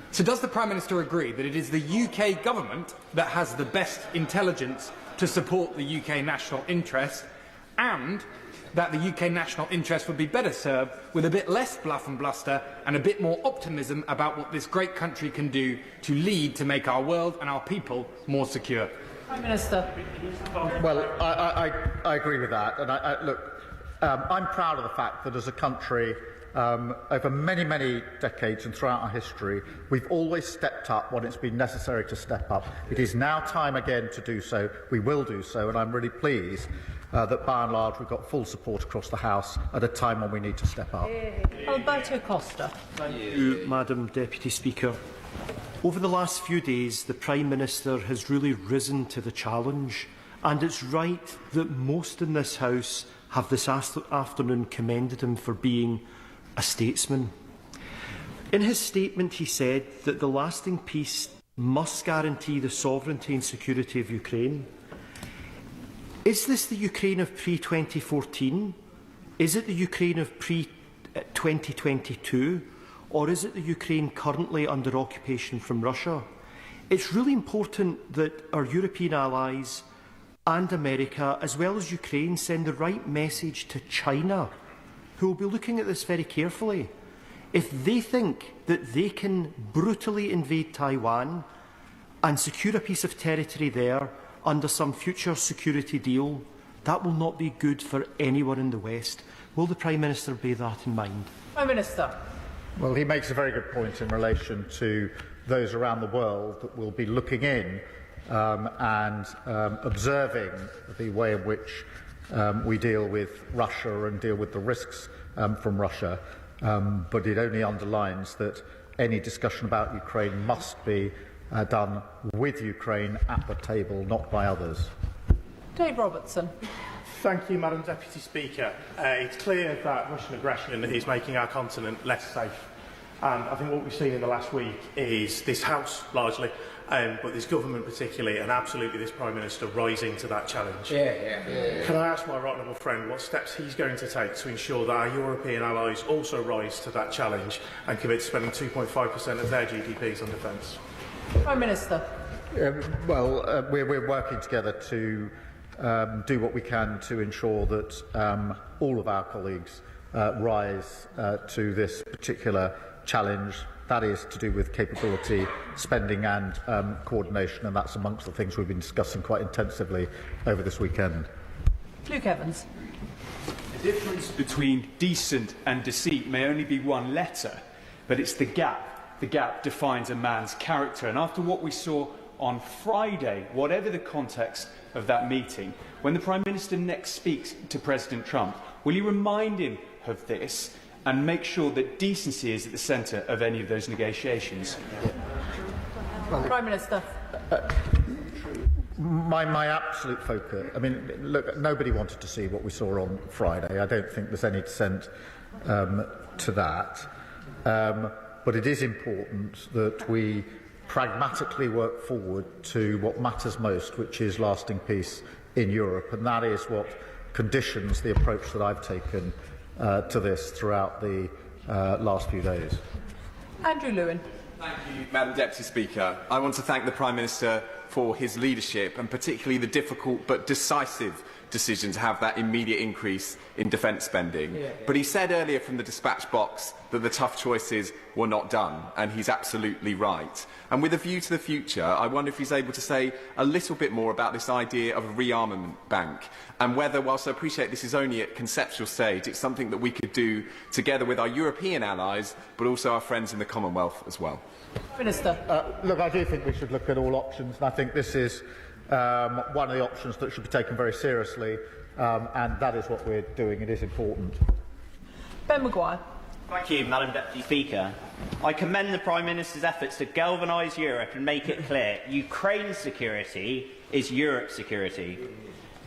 So does the Prime Minister agree that it is the UK government that has the best intelligence to support the UK national interest, and that the UK national interest would be better served with a bit less bluff and bluster and a bit more optimism about what this great country can do to lead to make our world and our people more secure? Prime Minister. Well, I agree with that. And look, I'm proud of the fact that as a country, over many, many decades and throughout our history, we've always stepped up when it's been necessary to step up. It is now time again to do so. We will do so, and I'm really pleased that by and large we've got full support across the House at a time when we need to step up. Alberto Costa. Thank you, Madam Deputy Speaker. Over the last few days, the Prime Minister has really risen to the challenge, and it's right that most in this House have this afternoon commended him for being a statesman. In his statement, he said that the lasting peace must guarantee the sovereignty and security of Ukraine. Is this the Ukraine of pre-2014? Is it the Ukraine of pre-2022? Or is it the Ukraine currently under occupation from Russia? It's really important that our European allies and America, as well as Ukraine, send the right message to China, who will be looking at this very carefully. If they think that they can brutally invade Taiwan and secure a piece of territory there under some future security deal, that will not be good for anyone in the West. Will the Prime Minister bear that in mind? Prime Minister. Well, he makes a very good point in relation to those around the world that will be looking in and observing the way in which we deal with Russia and deal with the risks from Russia, but it only underlines that any discussion about Ukraine must be done with Ukraine at the table, not by others. Dave Robertson. Thank you, Madam Deputy Speaker. It's clear that Russian aggression is making our continent less safe. And I think what we've seen in the last week is this House, largely, but this government particularly, and absolutely this Prime Minister rising to that challenge. Can I ask my right honourable friend what steps he's going to take to ensure that our European allies also rise to that challenge and commit to spending 2.5% of their GDPs on defence? Prime Minister. We're working together to do what we can to ensure that all of our colleagues rise to this particular challenge. That is to do with capability, spending and coordination, and that's amongst the things we've been discussing quite intensively over this weekend. Luke Evans. The difference between decent and deceit may only be one letter, but it's the gap. The gap defines a man's character, and after what we saw on Friday, whatever the context of that meeting, when the Prime Minister next speaks to President Trump, will you remind him of this and make sure that decency is at the centre of any of those negotiations? Prime Minister. My absolute focus, I mean, look, nobody wanted to see what we saw on Friday. I don't think there's any dissent to that. But it is important that we pragmatically work forward to what matters most, which is lasting peace in Europe, and that is what conditions the approach that I've taken to this throughout the last few days. Andrew Lewin. Thank you, Madam Deputy Speaker. I want to thank the Prime Minister for his leadership and particularly the difficult but decisive decision to have that immediate increase in defence spending. But he said earlier from the dispatch box that the tough choices were not done, and he's absolutely right. And with a view to the future, I wonder if he's able to say a little bit more about this idea of a rearmament bank, and whether, whilst I appreciate this is only at conceptual stage, it's something that we could do together with our European allies, but also our friends in the Commonwealth as well. Minister. Look, I do think we should look at all options, and I think this is one of the options that should be taken very seriously, and that is what we're doing. It is important. Ben Maguire. Thank you, Madam Deputy Speaker. I commend the Prime Minister's efforts to galvanise Europe and make it clear Ukraine's security is Europe's security.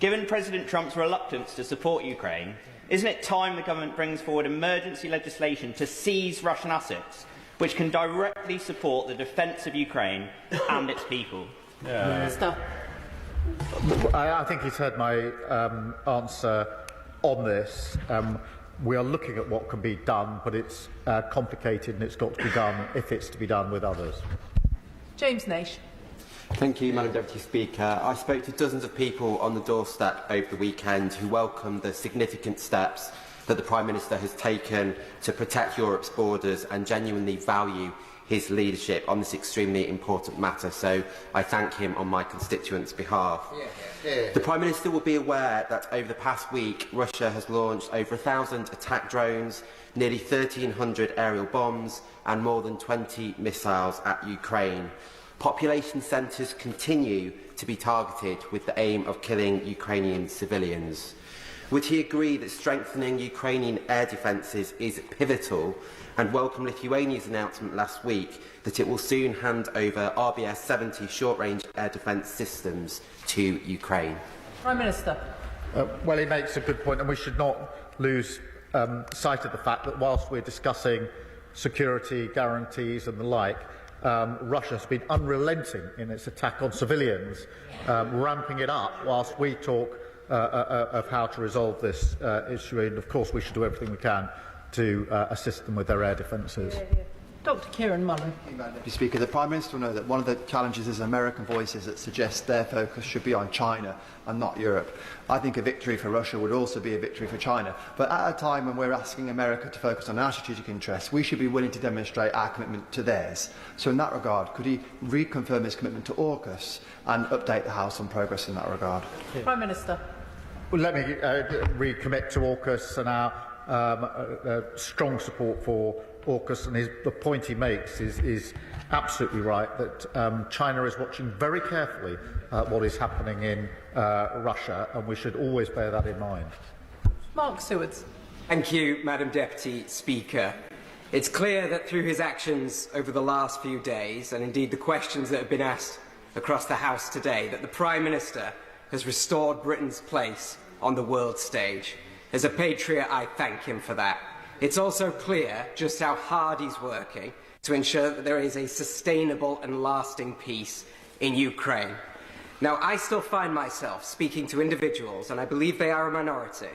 Given President Trump's reluctance to support Ukraine, isn't it time the government brings forward emergency legislation to seize Russian assets, which can directly support the defence of Ukraine and its people? Minister. I think he's heard my answer on this. We are looking at what can be done, but it's complicated and it's got to be done if it's to be done with others. James Naish. Thank you, Madam Deputy Speaker. I spoke to dozens of people on the doorstep over the weekend who welcomed the significant steps that the Prime Minister has taken to protect Europe's borders and genuinely value his leadership on this extremely important matter, so I thank him on my constituents' behalf. The Prime Minister will be aware that over the past week, Russia has launched over 1,000 attack drones, nearly 1,300 aerial bombs and more than 20 missiles at Ukraine. Population centres continue to be targeted with the aim of killing Ukrainian civilians. Would he agree that strengthening Ukrainian air defences is pivotal, and welcome Lithuania's announcement last week that it will soon hand over RBS-70 short-range air defence systems to Ukraine? Prime Minister. Well, he makes a good point, and we should not lose sight of the fact that whilst we're discussing security guarantees and the like, Russia has been unrelenting in its attack on civilians, ramping it up whilst we talk of how to resolve this issue, and of course we should do everything we can to assist them with their air defences. Dr. Kieran Mullen. Mr. Speaker, the Prime Minister will know that one of the challenges is American voices that suggest their focus should be on China and not Europe. I think a victory for Russia would also be a victory for China. But at a time when we're asking America to focus on our strategic interests, we should be willing to demonstrate our commitment to theirs. So in that regard, could he reconfirm his commitment to AUKUS and update the House on progress in that regard? Prime Minister. Well, let me recommit to AUKUS and our strong support for AUKUS, and the point he makes is absolutely right, that China is watching very carefully what is happening in Russia, and we should always bear that in mind. Mark Sewards. Thank you, Madam Deputy Speaker. It's clear that through his actions over the last few days, and indeed the questions that have been asked across the House today, that the Prime Minister has restored Britain's place on the world stage. As a patriot, I thank him for that. It's also clear just how hard he's working to ensure that there is a sustainable and lasting peace in Ukraine. Now, I still find myself speaking to individuals, and I believe they are a minority,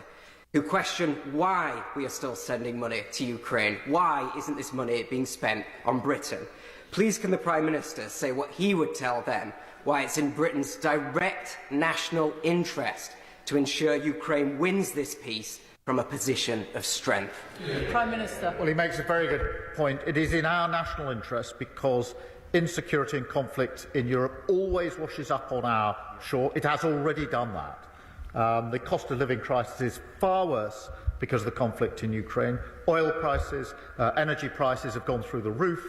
who question why we are still sending money to Ukraine. Why isn't this money being spent on Britain? Please can the Prime Minister say what he would tell them, why it's in Britain's direct national interest to ensure Ukraine wins this peace from a position of strength. Prime Minister. Well, he makes a very good point. It is in our national interest because insecurity and conflict in Europe always washes up on our shore. It has already done that. The cost of living crisis is far worse because of the conflict in Ukraine. Oil prices, energy prices have gone through the roof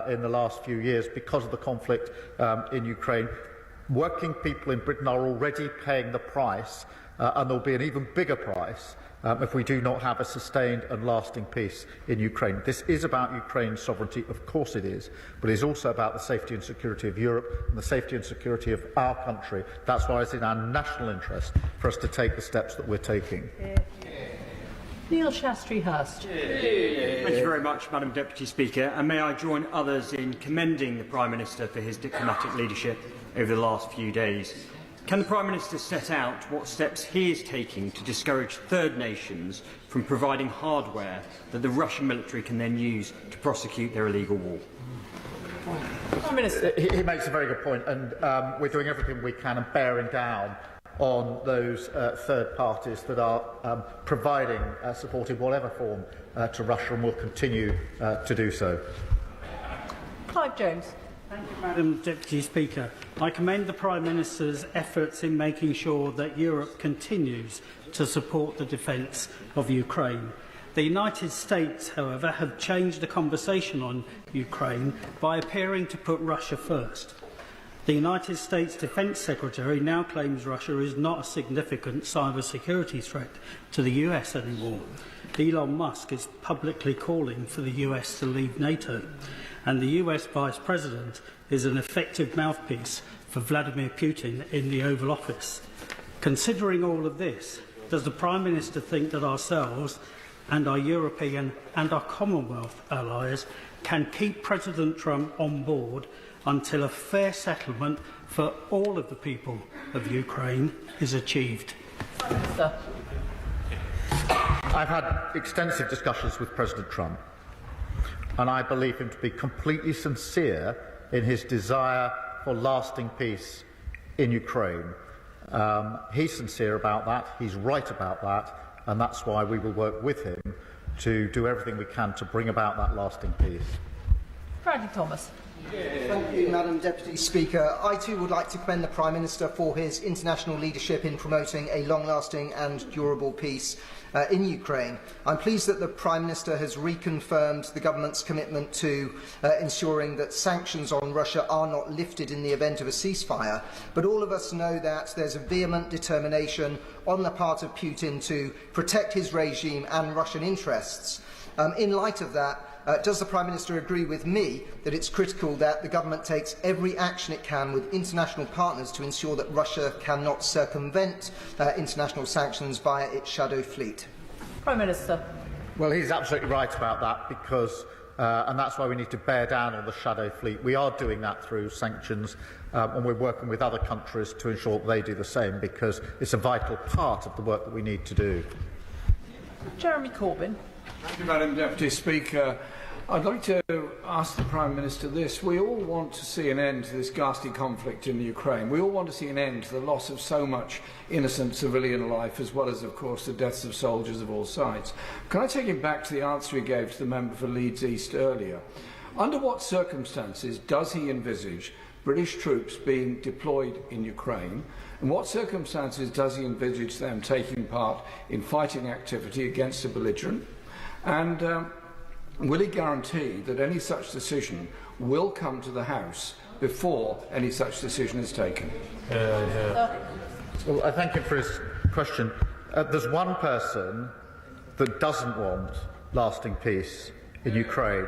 in the last few years because of the conflict in Ukraine. Working people in Britain are already paying the price, and there will be an even bigger price if we do not have a sustained and lasting peace in Ukraine. This is about Ukraine's sovereignty, of course it is, but it is also about the safety and security of Europe and the safety and security of our country. That's why it's in our national interest for us to take the steps that we're taking. Neil Shastri-Hurst. Thank you very much, Madam Deputy Speaker, and may I join others in commending the Prime Minister for his diplomatic leadership over the last few days. Can the Prime Minister set out what steps he is taking to discourage third nations from providing hardware that the Russian military can then use to prosecute their illegal war? Prime Minister. He makes a very good point, and we're doing everything we can and bearing down on those third parties that are providing support in whatever form to Russia, and will continue to do so. Clive Jones. Thank you, Madam Deputy Speaker. I commend the Prime Minister's efforts in making sure that Europe continues to support the defence of Ukraine. The United States, however, have changed the conversation on Ukraine by appearing to put Russia first. The United States Defence Secretary now claims Russia is not a significant cybersecurity threat to the US anymore. Elon Musk is publicly calling for the US to leave NATO, and the US Vice President is an effective mouthpiece for Vladimir Putin in the Oval Office. Considering all of this, does the Prime Minister think that ourselves and our European and our Commonwealth allies can keep President Trump on board until a fair settlement for all of the people of Ukraine is achieved? I've had extensive discussions with President Trump, and I believe him to be completely sincere in his desire for lasting peace in Ukraine. He's sincere about that, he's right about that, and that's why we will work with him to do everything we can to bring about that lasting peace. Bradley Thomas. Thank you, Madam Deputy Speaker. I too would like to commend the Prime Minister for his international leadership in promoting a long-lasting and durable peace in Ukraine. I'm pleased that the Prime Minister has reconfirmed the government's commitment to ensuring that sanctions on Russia are not lifted in the event of a ceasefire. But all of us know that there's a vehement determination on the part of Putin to protect his regime and Russian interests. In light of that, does the Prime Minister agree with me that it's critical that the government takes every action it can with international partners to ensure that Russia cannot circumvent international sanctions via its shadow fleet? Prime Minister. Well, he's absolutely right about that, because, and that's why we need to bear down on the shadow fleet. We are doing that through sanctions, and we're working with other countries to ensure that they do the same, because it's a vital part of the work that we need to do. Jeremy Corbyn. Thank you, Madam Deputy Speaker. I'd like to ask the Prime Minister this. We all want to see an end to this ghastly conflict in Ukraine. We all want to see an end to the loss of so much innocent civilian life, as well as, of course, the deaths of soldiers of all sides. Can I take him back to the answer he gave to the member for Leeds East earlier? Under what circumstances does he envisage British troops being deployed in Ukraine? In what circumstances does he envisage them taking part in fighting activity against a belligerent? And will he guarantee that any such decision will come to the House before any such decision is taken? Well, I thank him for his question. There's one person that doesn't want lasting peace in Ukraine,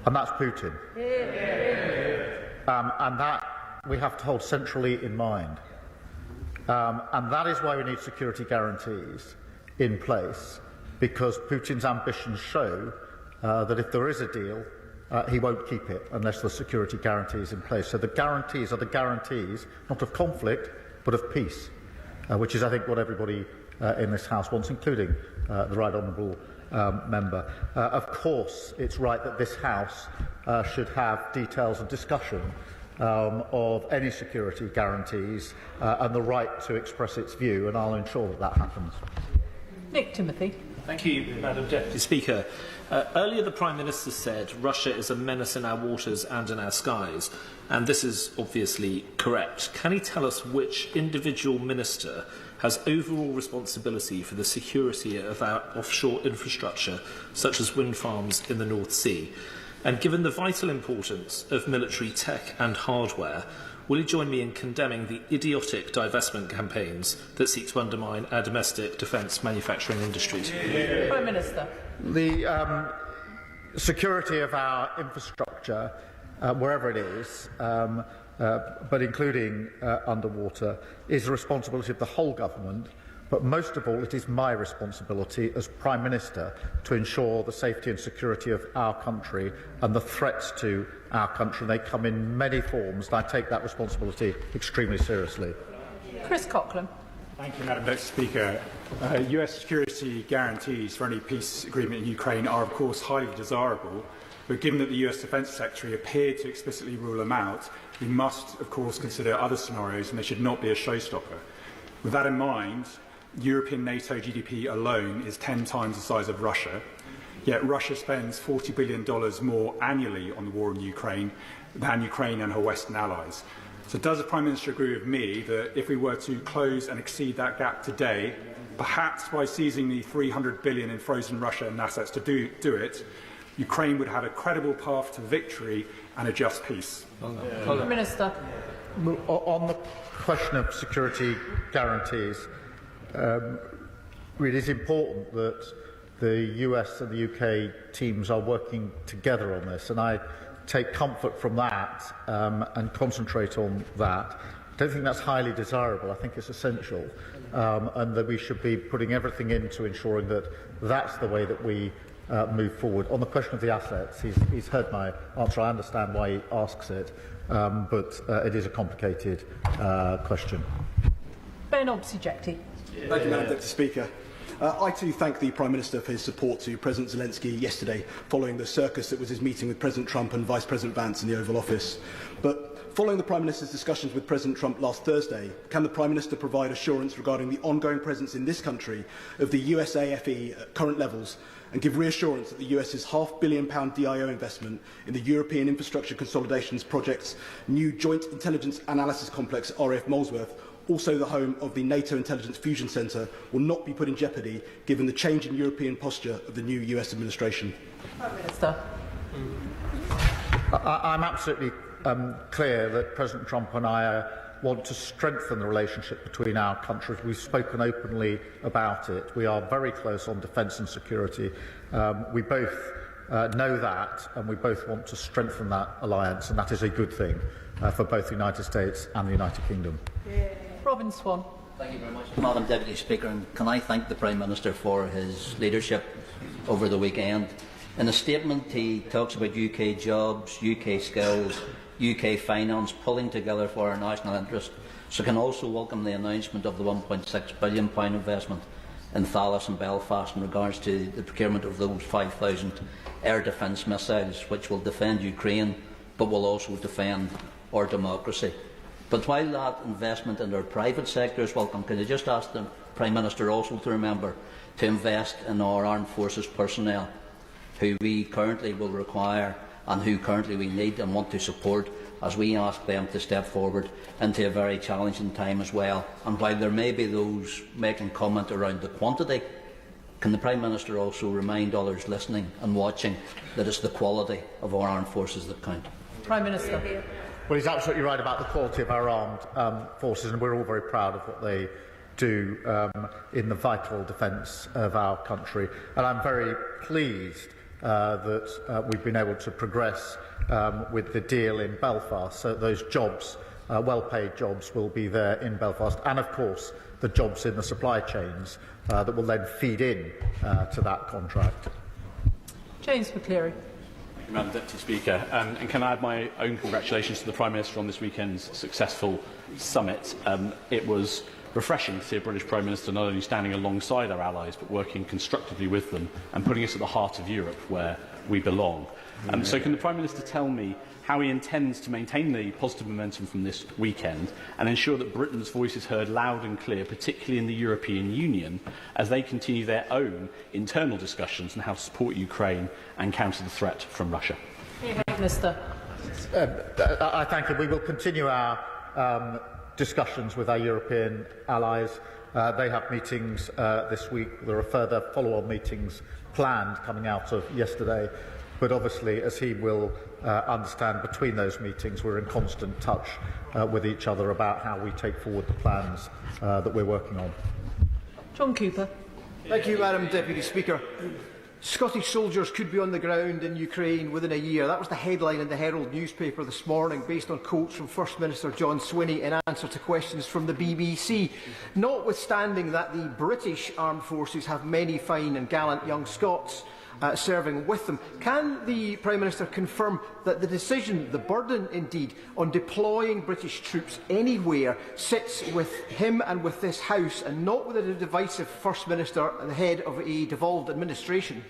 and that's Putin. And that we have to hold centrally in mind. And that is why we need security guarantees in place, because Putin's ambitions show that if there is a deal, he won't keep it unless the security guarantees in place. So the guarantees are the guarantees, not of conflict, but of peace, which is, I think, what everybody in this House wants, including the Right Honourable Member. Of course, it's right that this House should have details of discussion of any security guarantees and the right to express its view, and I'll ensure that that happens. Nick Timothy. Thank you, Madam Deputy Speaker. Earlier, the Prime Minister said Russia is a menace in our waters and in our skies, and this is obviously correct. Can he tell us which individual minister has overall responsibility for the security of our offshore infrastructure, such as wind farms in the North Sea? And given the vital importance of military tech and hardware, will you join me in condemning the idiotic divestment campaigns that seek to undermine our domestic defence manufacturing industries? Prime Minister. The security of our infrastructure, wherever it is, but including underwater, is the responsibility of the whole government. But most of all, it is my responsibility as Prime Minister to ensure the safety and security of our country and the threats to our country. They come in many forms, and I take that responsibility extremely seriously. Chris Coughlin. Thank you, Madam Deputy Speaker. US security guarantees for any peace agreement in Ukraine are, of course, highly desirable, but given that the US Defence Secretary appeared to explicitly rule them out, we must, of course, consider other scenarios, and they should not be a showstopper. With that in mind, European NATO GDP alone is 10 times the size of Russia, yet Russia spends $40 billion more annually on the war in Ukraine than Ukraine and her Western allies. So does the Prime Minister agree with me that if we were to close and exceed that gap today, perhaps by seizing the $300 billion in frozen Russian assets to do it, Ukraine would have a credible path to victory and a just peace? Prime Minister. On the question of security guarantees, it is important that the US and the UK teams are working together on this, and I take comfort from that and concentrate on that. I don't think that's highly desirable. I think it's essential, and that we should be putting everything into ensuring that that's the way that we move forward. On the question of the assets, he's heard my answer. I understand why he asks it, but it is a complicated question. Ben Obsijekti. Thank you, Madam Deputy Speaker. I too thank the Prime Minister for his support to President Zelensky yesterday, following the circus that was his meeting with President Trump and Vice President Vance in the Oval Office. But following the Prime Minister's discussions with President Trump last Thursday, can the Prime Minister provide assurance regarding the ongoing presence in this country of the USAFE at current levels, and give reassurance that the US's £500 million DIO investment in the European Infrastructure Consolidations Project's new Joint Intelligence Analysis Complex, RAF Molesworth, also the home of the NATO Intelligence Fusion Centre, will not be put in jeopardy given the change in European posture of the new US administration? Prime Minister. I'm absolutely clear that President Trump and I want to strengthen the relationship between our countries. We've spoken openly about it. We are very close on defence and security. We both know that, and we both want to strengthen that alliance, and that is a good thing for both the United States and the United Kingdom. Robin Swan. Thank you very much, Madam Deputy Speaker, and can I thank the Prime Minister for his leadership over the weekend. In a statement, he talks about UK jobs, UK skills, UK finance pulling together for our national interest. So can also welcome the announcement of the £1.6 billion investment in Thales and Belfast in regards to the procurement of those 5,000 air defence missiles, which will defend Ukraine, but will also defend our democracy. But while that investment in our private sector is welcome, can I just ask the Prime Minister also to remember to invest in our armed forces personnel, who we currently will require and who currently we need and want to support as we ask them to step forward into a very challenging time as well. And while there may be those making comment around the quantity, can the Prime Minister also remind others listening and watching that it's the quality of our armed forces that count? Prime Minister. Well, he's absolutely right about the quality of our armed forces, and we're all very proud of what they do in the vital defence of our country. And I'm very pleased that we've been able to progress with the deal in Belfast, so those jobs, well-paid jobs, will be there in Belfast, and of course the jobs in the supply chains that will then feed in to that contract. James McCleary. Thank you, Madam Deputy Speaker. And can I add my own congratulations to the Prime Minister on this weekend's successful summit. It was refreshing to see a British Prime Minister not only standing alongside our allies but working constructively with them and putting us at the heart of Europe where we belong. So can the Prime Minister tell me how he intends to maintain the positive momentum from this weekend and ensure that Britain's voice is heard loud and clear, particularly in the European Union, as they continue their own internal discussions on how to support Ukraine and counter the threat from Russia? Minister. I thank you. We will continue our discussions with our European allies. They have meetings this week. There are further follow-on meetings planned coming out of yesterday. But obviously, as he will understand, between those meetings we're in constant touch with each other about how we take forward the plans that we're working on. John Cooper. Thank you, Madam Deputy Speaker. Scottish soldiers could be on the ground in Ukraine within a year. That was the headline in the Herald newspaper this morning, based on quotes from First Minister John Swinney in answer to questions from the BBC. Notwithstanding that the British armed forces have many fine and gallant young Scots serving with them, can the Prime Minister confirm that the decision, the burden indeed, on deploying British troops anywhere sits with him and with this House, and not with a divisive First Minister at the head of a devolved administration?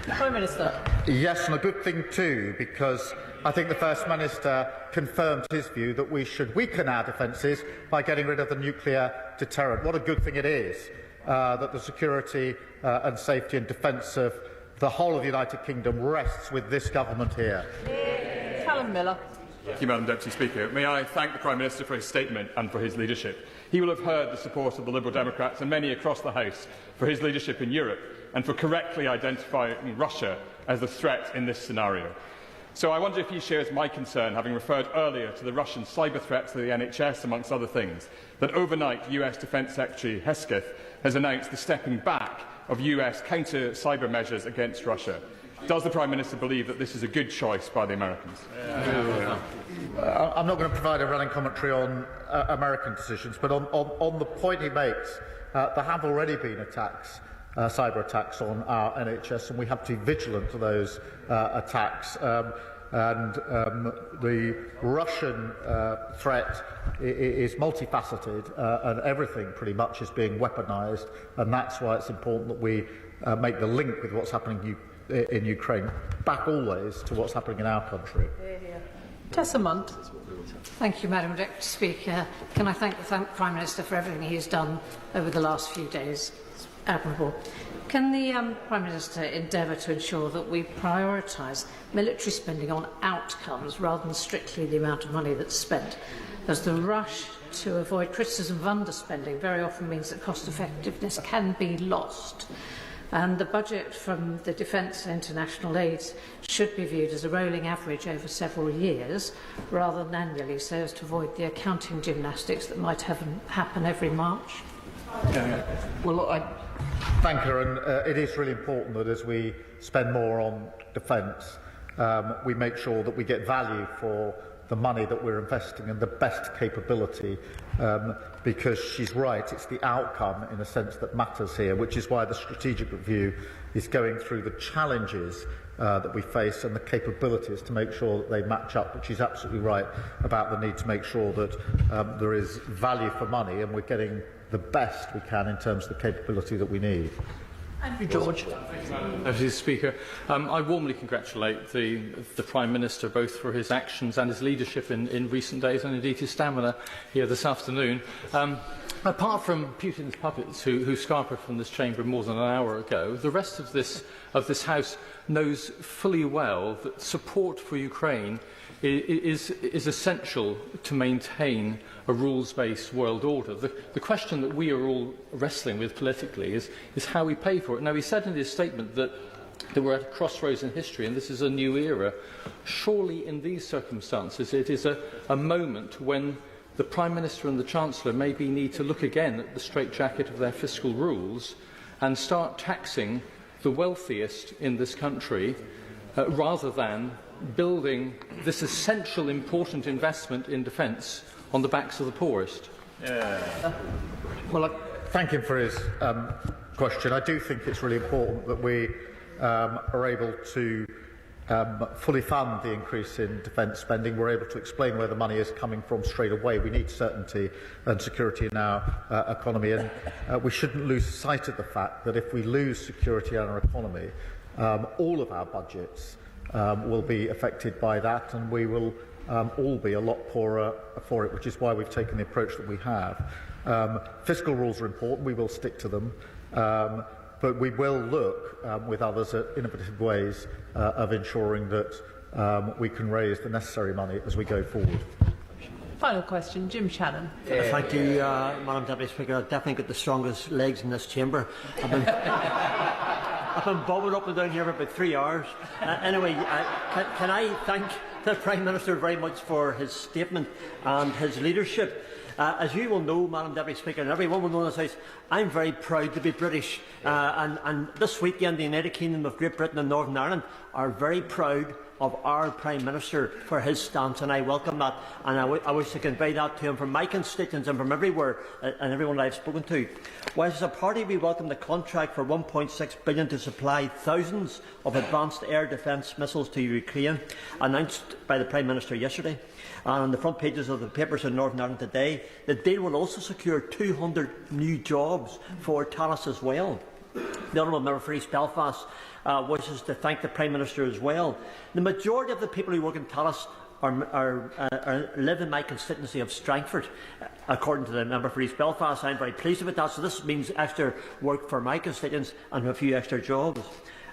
Prime Minister. Yes, and a good thing too, because I think the First Minister confirmed his view that we should weaken our defences by getting rid of the nuclear deterrent. What a good thing it is that the security and safety and defence of the whole of the United Kingdom rests with this government here. Callum Miller. Thank you, Madam Deputy Speaker. May I thank the Prime Minister for his statement and for his leadership. He will have heard the support of the Liberal Democrats and many across the House for his leadership in Europe and for correctly identifying Russia as the threat in this scenario. So I wonder if he shares my concern, having referred earlier to the Russian cyber threat to the NHS, amongst other things, that overnight US Defence Secretary Hesketh has announced the stepping back of US counter-cyber measures against Russia. Does the Prime Minister believe that this is a good choice by the Americans? I'm not going to provide a running commentary on American decisions, but on the point he makes, there have already been attacks, cyber attacks on our NHS, and we have to be vigilant to those attacks. The Russian threat is multifaceted, and everything pretty much is being weaponised, and that's why it's important that we make the link with what's happening in Ukraine back always to what's happening in our country. Tessa Munt. Thank you, Madam Deputy Speaker. Can I thank the Prime Minister for everything he has done over the last few days? It's admirable. Can the Prime Minister endeavour to ensure that we prioritise military spending on outcomes rather than strictly the amount of money that's spent? As the rush to avoid criticism of underspending very often means that cost effectiveness can be lost. And the budget from the defence and international aids should be viewed as a rolling average over several years rather than annually, so as to avoid the accounting gymnastics that might happen every March. Well, I thank her, and it is really important that as we spend more on defence, we make sure that we get value for the money that we're investing and the best capability, because she's right, it's the outcome in a sense that matters here, which is why the strategic review is going through the challenges that we face and the capabilities to make sure that they match up. But she's absolutely right about the need to make sure that there is value for money and we're getting the best we can in terms of the capability that we need. Andrew George. Mr. Speaker, I warmly congratulate the Prime Minister both for his actions and his leadership in recent days, and indeed his stamina here this afternoon. Apart from Putin's puppets, who scampered from this chamber more than an hour ago, the rest of this House knows fully well that support for Ukraine is essential to maintain a rules-based world order. The question that we are all wrestling with politically is how we pay for it. Now, he said in his statement that we're at a crossroads in history and this is a new era. Surely in these circumstances it is a moment when the Prime Minister and the Chancellor maybe need to look again at the straitjacket of their fiscal rules and start taxing the wealthiest in this country rather than building this essential, important investment in defence on the backs of the poorest. Well, I thank him for his question. I do think it's really important that we are able to fully fund the increase in defence spending. We're able to explain where the money is coming from straight away. We need certainty and security in our economy, and we shouldn't lose sight of the fact that if we lose security in our economy, all of our budgets will be affected by that, and we will all be a lot poorer for it, which is why we've taken the approach that we have. Fiscal rules are important. We will stick to them. But we will look with others at innovative ways of ensuring that we can raise the necessary money as we go forward. Final question, Jim Shannon. Thank you, Madam Deputy Speaker. I've definitely got the strongest legs in this chamber. I've been bobbing up and down here for about 3 hours. Anyway, can I thank the Prime Minister very much for his statement and his leadership. As you will know, Madam Deputy Speaker, and everyone will know in this House, I'm very proud to be British. And this weekend, the United Kingdom of Great Britain and Northern Ireland are very proud of our Prime Minister for his stance, and I welcome that. And I wish to convey that to him from my constituents and from everywhere and everyone I've spoken to. Whilst as a party we welcome the contract for £1.6 billion to supply thousands of advanced air defence missiles to Ukraine, announced by the Prime Minister yesterday, and on the front pages of the papers in Northern Ireland today, the deal will also secure 200 new jobs for Talis as well. The Honourable Member for East Belfast wishes to thank the Prime Minister as well. The majority of the people who work in Talis live in my constituency of Strangford, according to the Member for East Belfast. I'm very pleased with that, so this means extra work for my constituents and a few extra jobs.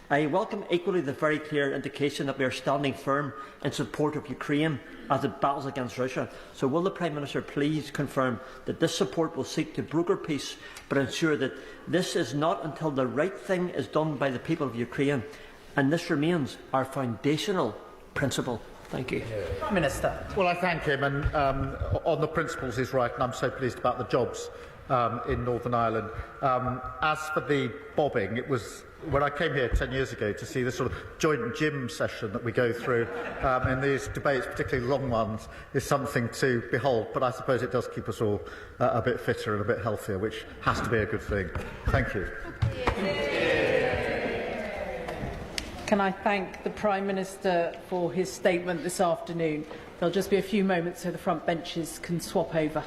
I welcome equally the very clear indication that we are standing firm in support of Ukraine as it battles against Russia. So will the Prime Minister please confirm that this support will seek to broker peace, but ensure that this is not until the right thing is done by the people of Ukraine, and this remains our foundational principle. Thank you. Prime Minister. Well, I thank him, and on the principles he's right, and I'm so pleased about the jobs in Northern Ireland. As for the bobbing, it was when I came here 10 years ago to see this sort of joint gym session that we go through in these debates, particularly long ones, is something to behold. But I suppose it does keep us all a bit fitter and a bit healthier, which has to be a good thing. Thank you. Can I thank the Prime Minister for his statement this afternoon? There'll just be a few moments so the front benches can swap over.